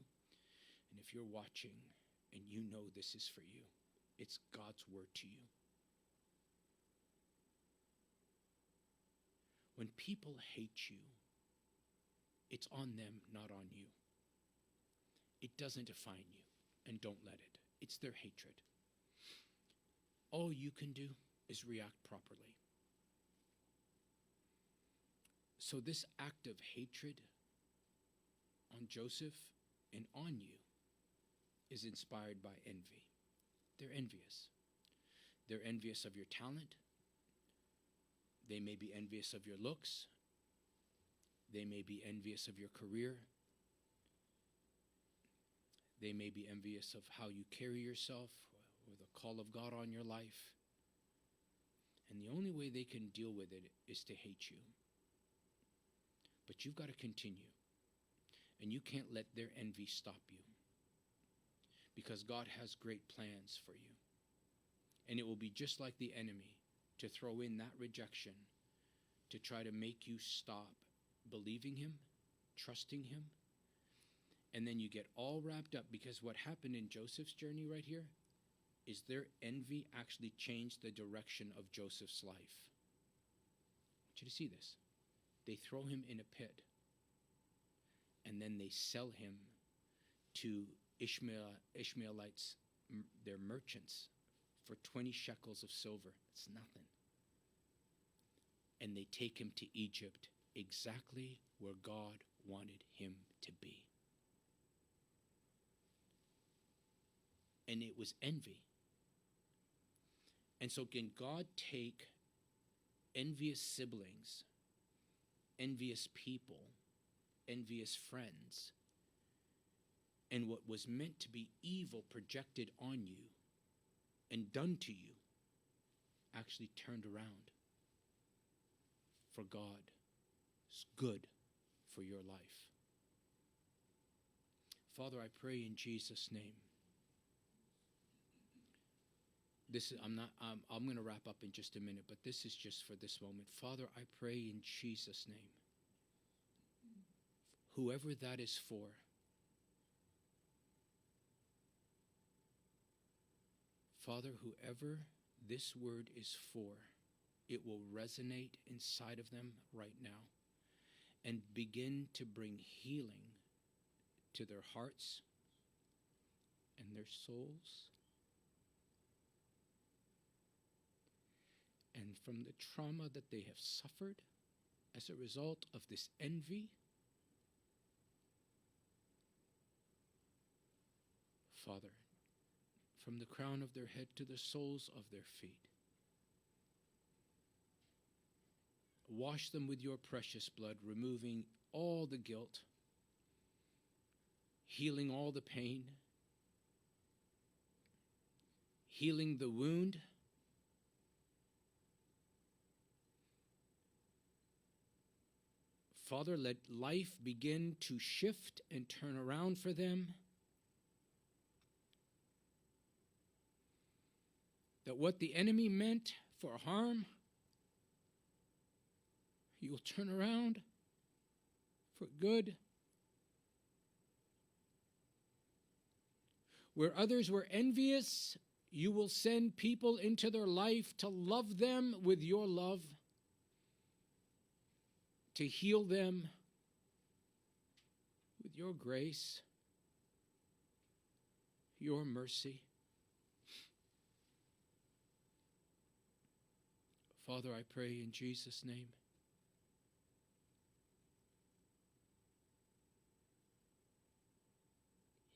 And if you're watching and you know this is for you, it's God's word to you. When people hate you, it's on them, not on you. It doesn't define you, and don't let it. It's their hatred. All you can do is react properly. So this act of hatred on Joseph and on you is inspired by envy. They're envious. They're envious of your talent. They may be envious of your looks. They may be envious of your career. They may be envious of how you carry yourself or the call of God on your life. And the only way they can deal with it is to hate you. But you've got to continue. And you can't let their envy stop you. Because God has great plans for you. And it will be just like the enemy to throw in that rejection to try to make you stop believing him, trusting him. And then you get all wrapped up, because what happened in Joseph's journey right here is their envy actually changed the direction of Joseph's life. I want you to see this. They throw him in a pit, and then they sell him to Ishmaelites, their merchants, for 20 shekels of silver. It's nothing. And they take him to Egypt, exactly where God wanted him to be. And it was envy. And so can God take envious siblings, envious people, envious friends, and what was meant to be evil projected on you and done to you actually turned around for God's good for your life? Father, I pray in Jesus' name. I'm going to wrap up in just a minute, but this is just for this moment. Father, I pray in Jesus' name, whoever that is for, Father, whoever this word is for, it will resonate inside of them right now and begin to bring healing to their hearts and their souls. And from the trauma that they have suffered as a result of this envy, Father, from the crown of their head to the soles of their feet, wash them with your precious blood, removing all the guilt, healing all the pain, healing the wound, Father, let life begin to shift and turn around for them. That what the enemy meant for harm, you will turn around for good. Where others were envious, you will send people into their life to love them with your love, to heal them with your grace, your mercy. Father, I pray in Jesus' name,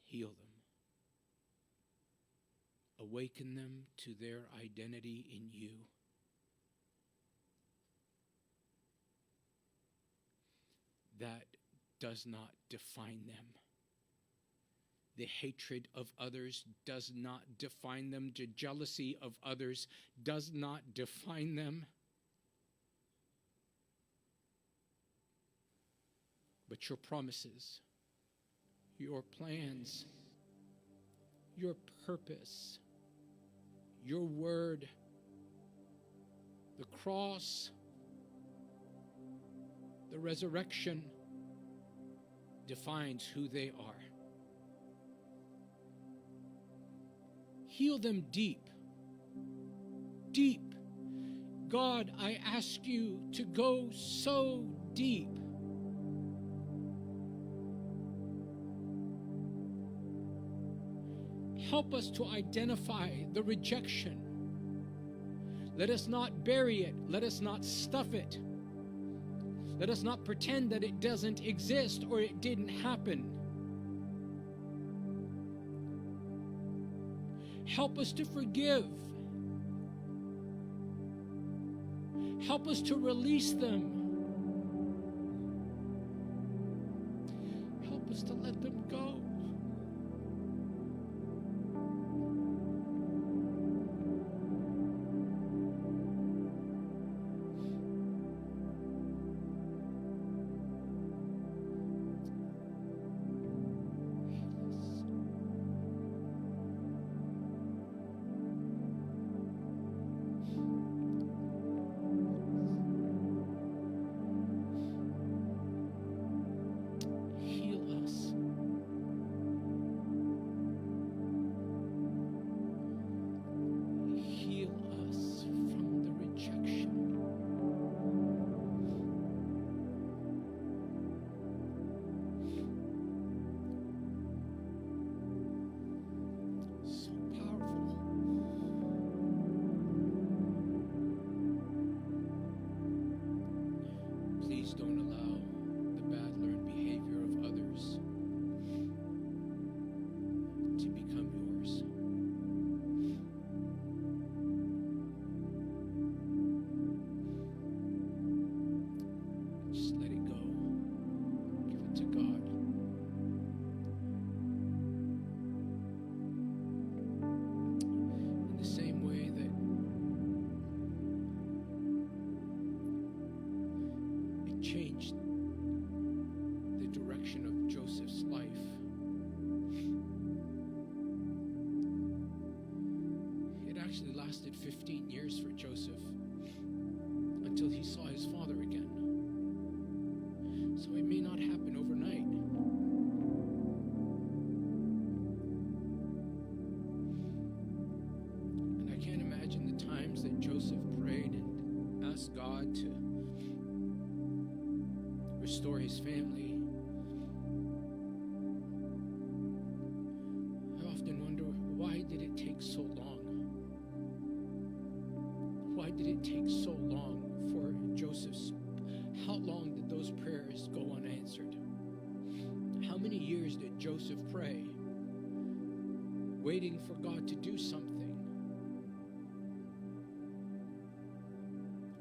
heal them. Awaken them to their identity in you. That does not define them. The hatred of others does not define them. The jealousy of others does not define them. But your promises, your plans, your purpose, your word, the cross, the resurrection defines who they are. Heal them deep, deep. God, I ask you to go so deep. Help us to identify the rejection, Let us not bury it. Let us not stuff it. Let us not pretend that it doesn't exist or it didn't happen. Help us to forgive. Help us to release them. Help us to let them go. Don't allow the bad learned behavior of others to become yours. Just let it go. Give it to God. In the same way that changed the direction of Joseph's life. It actually lasted 15 years for Joseph until he saw his father again. So it may not happen overnight. And I can't imagine the times that Joseph prayed and asked God to restore his family. I often wonder, why did it take so long? Why did it take so long for Joseph's? How long did those prayers go unanswered? How many years did Joseph pray, waiting for God to do something?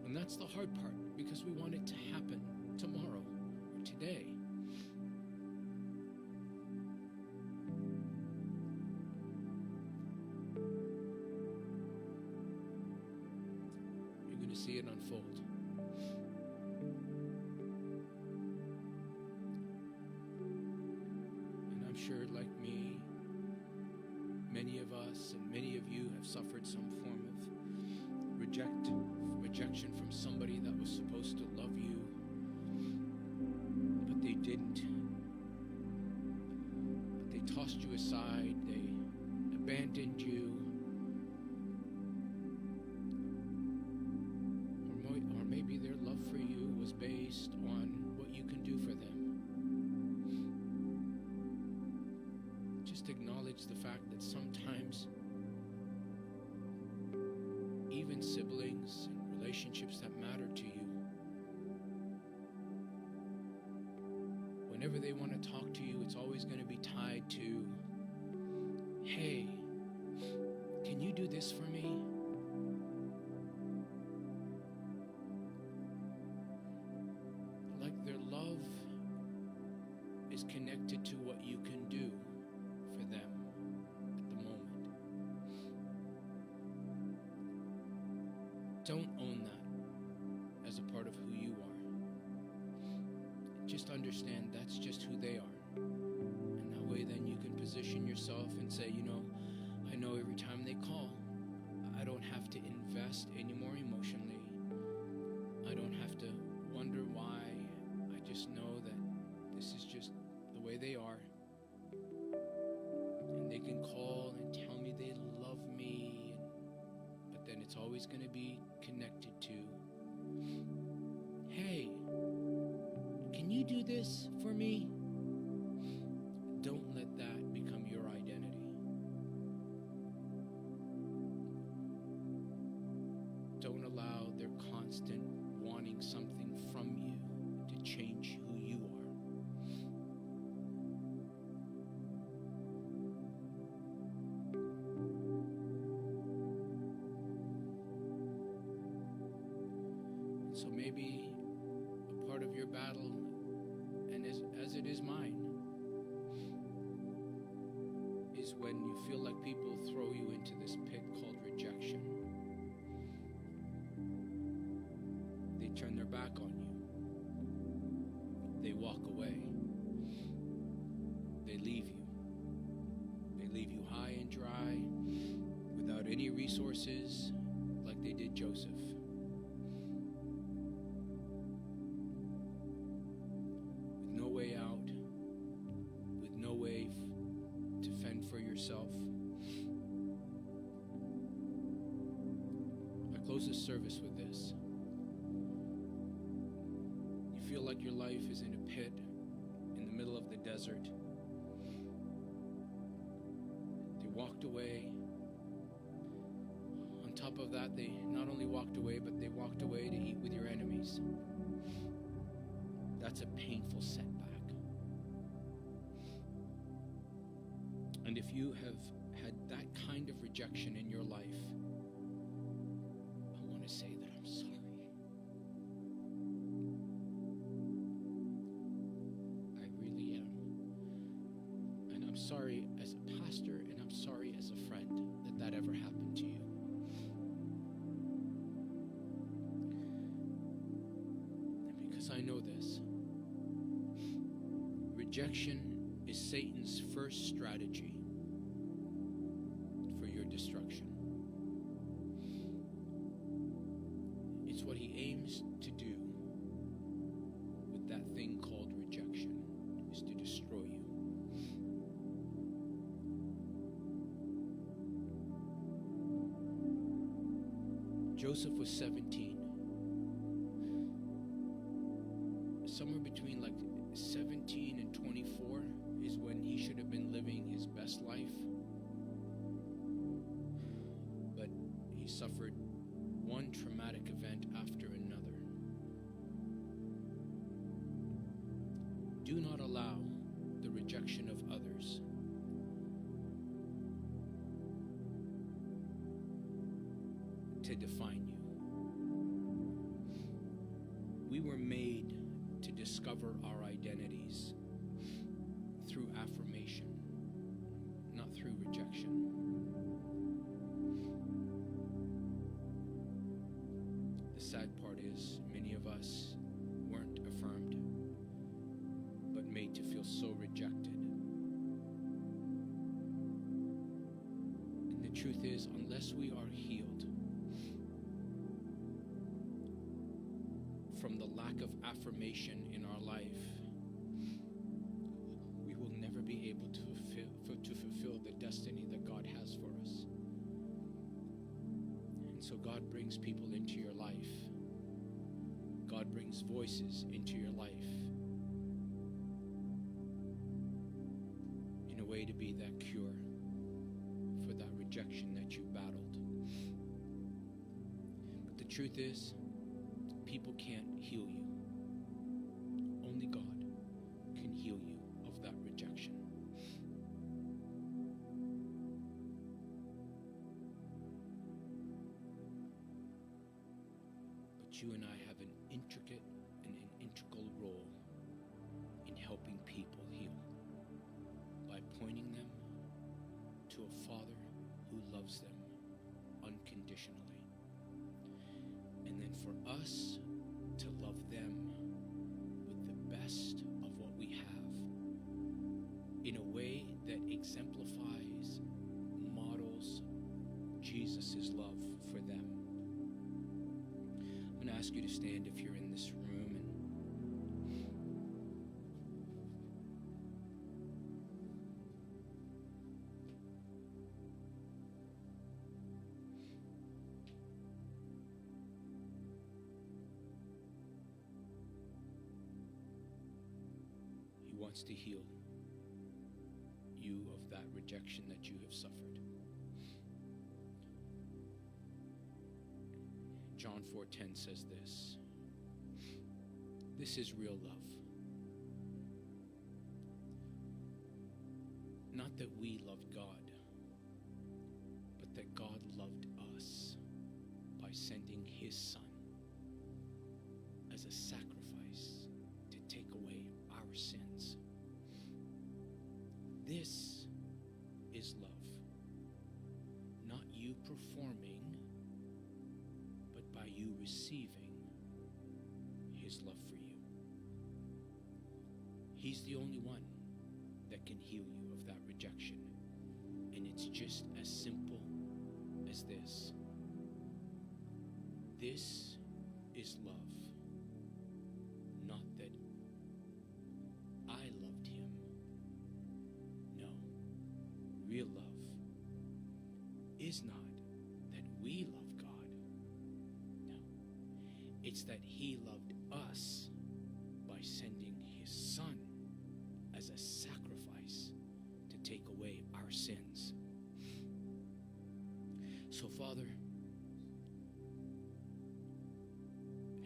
And that's the hard part, because we want it to happen tomorrow. Today. You're going to see it unfold. And I'm sure, like me, many of us and many of you have suffered some form of rejection from somebody that was supposed to love you, they didn't. They tossed you aside. They abandoned you. Or maybe their love for you was based on what you can do for them. Just acknowledge the fact that sometimes even siblings and relationships that matter to you, whenever they want to talk to you, it's always going to be tied to, hey, can you do this for me? Like their love is connected to what you can do for them at the moment. Don't own that as a part of who you are. Just understand that's just who they are. And that way then you can position yourself and say, I know every time they call, I don't have to invest anymore emotionally. I don't have to wonder why. I just know that this is just the way they are. And they can call and tell me they love me. But then it's always going to be connected to, hey, can you do this for me? Don't let that become your identity. Don't maybe a part of your battle, and as it is mine, is when you feel like people throw you into this pit called rejection. They turn their back on you. They walk away. They leave you. They leave you high and dry, without any resources, like they did Joseph. With no way out, with no way to fend for yourself. I close this service with this. You feel like your life is in a pit in the middle of the desert. They walked away. On top of that, they not only walked away, but they walked away to eat with your enemies. That's a painful setback. And if you have had that kind of rejection in your life, I want to say that I'm sorry. I really am. And I'm sorry as a pastor, and I'm sorry as a friend that ever happened to you. And because I know this, rejection is Satan's first strategy for your destruction. It's what he aims to do with that thing called rejection, is to destroy you. Joseph was 17. Somewhere between like 17 and 24 is when he should have been living his best life. But he suffered one traumatic event after another. Do not allow the rejection of others to define you. We were made to discover our identities through affirmation, not through rejection. The sad part is many of us weren't affirmed, but made to feel so rejected. And the truth is, unless we are healed from the lack of affirmation in our life, we will never be able to fulfill the destiny that God has for us. And so God brings people into your life. God brings voices into your life in a way to be that cure for that rejection that you battled. But the truth is, people can't heal you. Only God can heal you of that rejection. But you and I have an intricate and an integral role in helping people heal by pointing them to a Father who loves them unconditionally. And then for us to love them with the best of what we have in a way that exemplifies, models Jesus' love for them. I'm going to ask you to stand if you're in this room. He wants to heal you of that rejection that you have suffered. John 4:10 says this. This is real love. Not that we loved God, but that God loved us by sending his Son as a sacrifice to take away our sins. This is love. Not you performing, but by you receiving his love for you. He's the only one that can heal you of that rejection. And it's just as simple as this. This is love. Not that I loved him. No. Real love is not that we love God. No. It's that he loved us by sending his Son as a sacrifice to take away our sins. So, Father,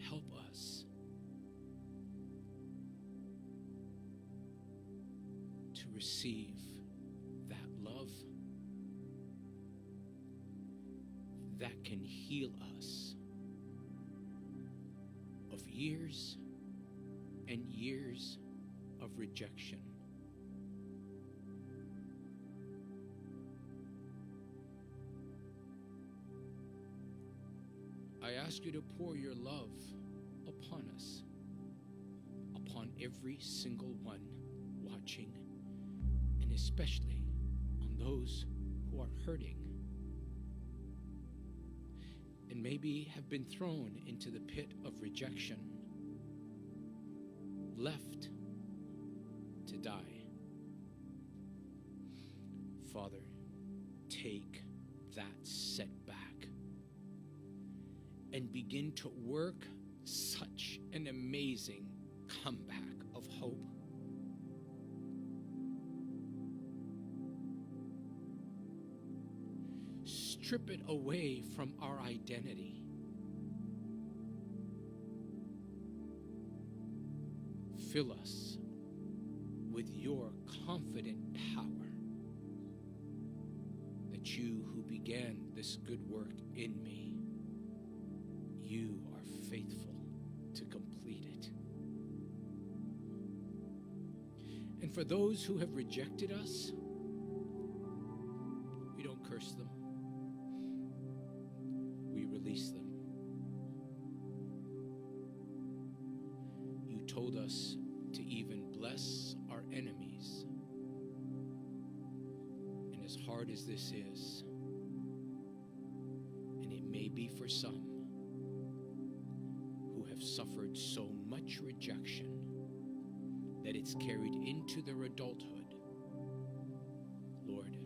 help us to receive that love that can heal us of years and years of rejection. I ask you to pour your love upon us, upon every single one watching, and especially on those who are hurting and maybe have been thrown into the pit of rejection, left to die. Father, take that setback and begin to work such an amazing comeback of hope. Strip it away from our identity. Fill us with your confident power that you who began this good work in me, you are faithful to complete it. And for those who have rejected us, we don't curse them. We release them. You told us to even bless our enemies. And as hard as this is, and it may be for some who have suffered so much rejection that it's carried into their adulthood, Lord,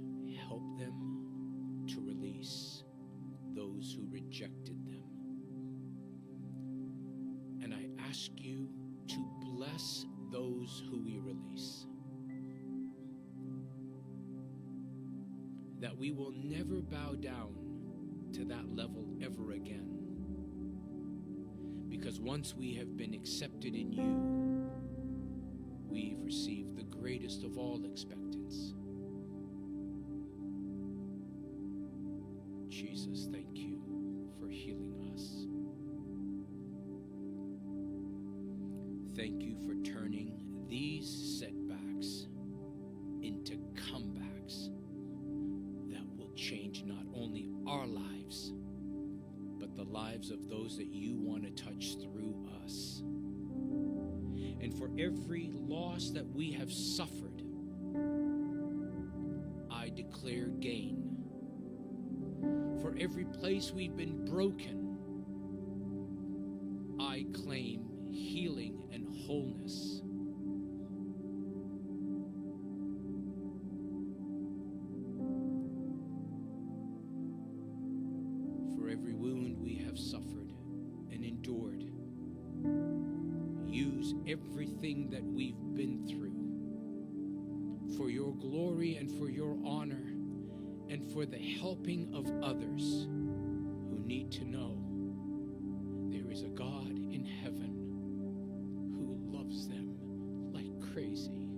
help them to release those who rejected them. And I ask you to bless those who we release, that we will never bow down to that level ever again. Because once we have been accepted in you, we've received the greatest of all expectance. Jesus, thank you for healing us. Thank you for turning these setbacks into comebacks that will change not only our lives, but the lives of those that you want to touch through us. And for every loss that we have suffered, I declare gain. For every place we've been broken, I claim healing and wholeness. For every wound we have suffered and endured, use everything that we've been through for your glory and for your honor and for the helping of others who need to know there is a God in heaven who loves them like crazy.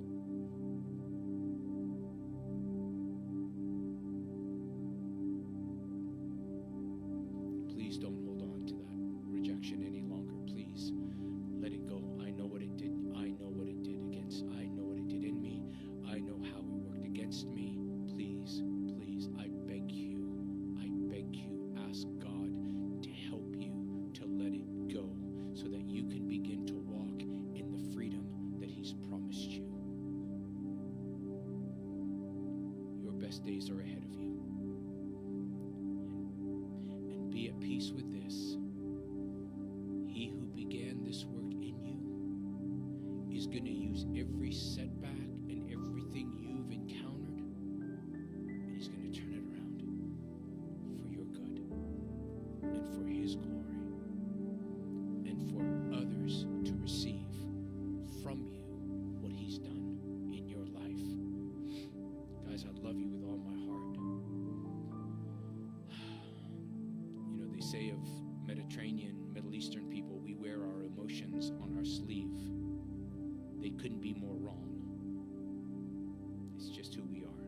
Please don't hold on to that rejection any longer. Please days are ahead of you. And be at peace with this. He who began this work in you is going to use every setback and everything you've encountered, and he's going to turn it around for your good and for his glory and for others to receive from you what he's done in your life. Guys, I love you with all my heart. You know, they say of Mediterranean, Middle Eastern people, we wear our emotions on our sleeve. They couldn't be more wrong. It's just who we are.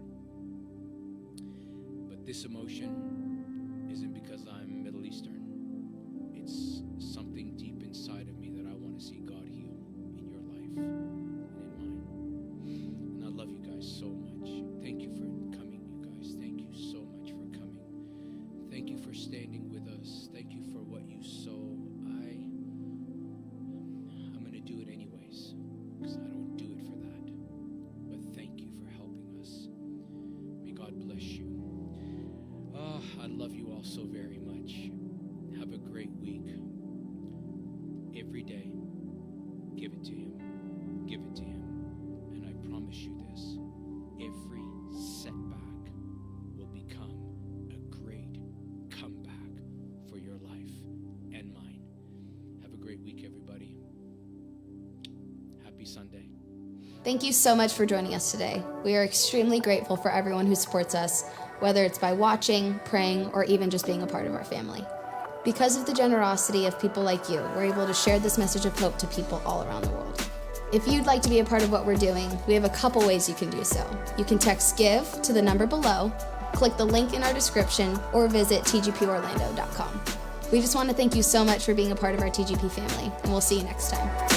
But this emotion isn't because I'm Middle Eastern. It's something deep inside of me that I want to see God heal in your life and in mine. And I love you guys so much. Thank you for coming, you guys. Thank you so much for coming. Thank you for standing with us. Thank you for what you sow. I'm going to do it anyways, because I don't do it for that. But thank you for helping us. May God bless you. Oh, I love you all so very much. Have a great week. Every day, give it to him. Give it to him. And I promise you this, every setback will become a great comeback for your life and mine. Have a great week, everybody. Happy Sunday. Thank you so much for joining us today. We are extremely grateful for everyone who supports us, whether it's by watching, praying, or even just being a part of our family. Because of the generosity of people like you, we're able to share this message of hope to people all around the world. If you'd like to be a part of what we're doing, we have a couple ways you can do so. You can text GIVE to the number below, click the link in our description, or visit tgporlando.com. We just want to thank you so much for being a part of our TGP family, and we'll see you next time.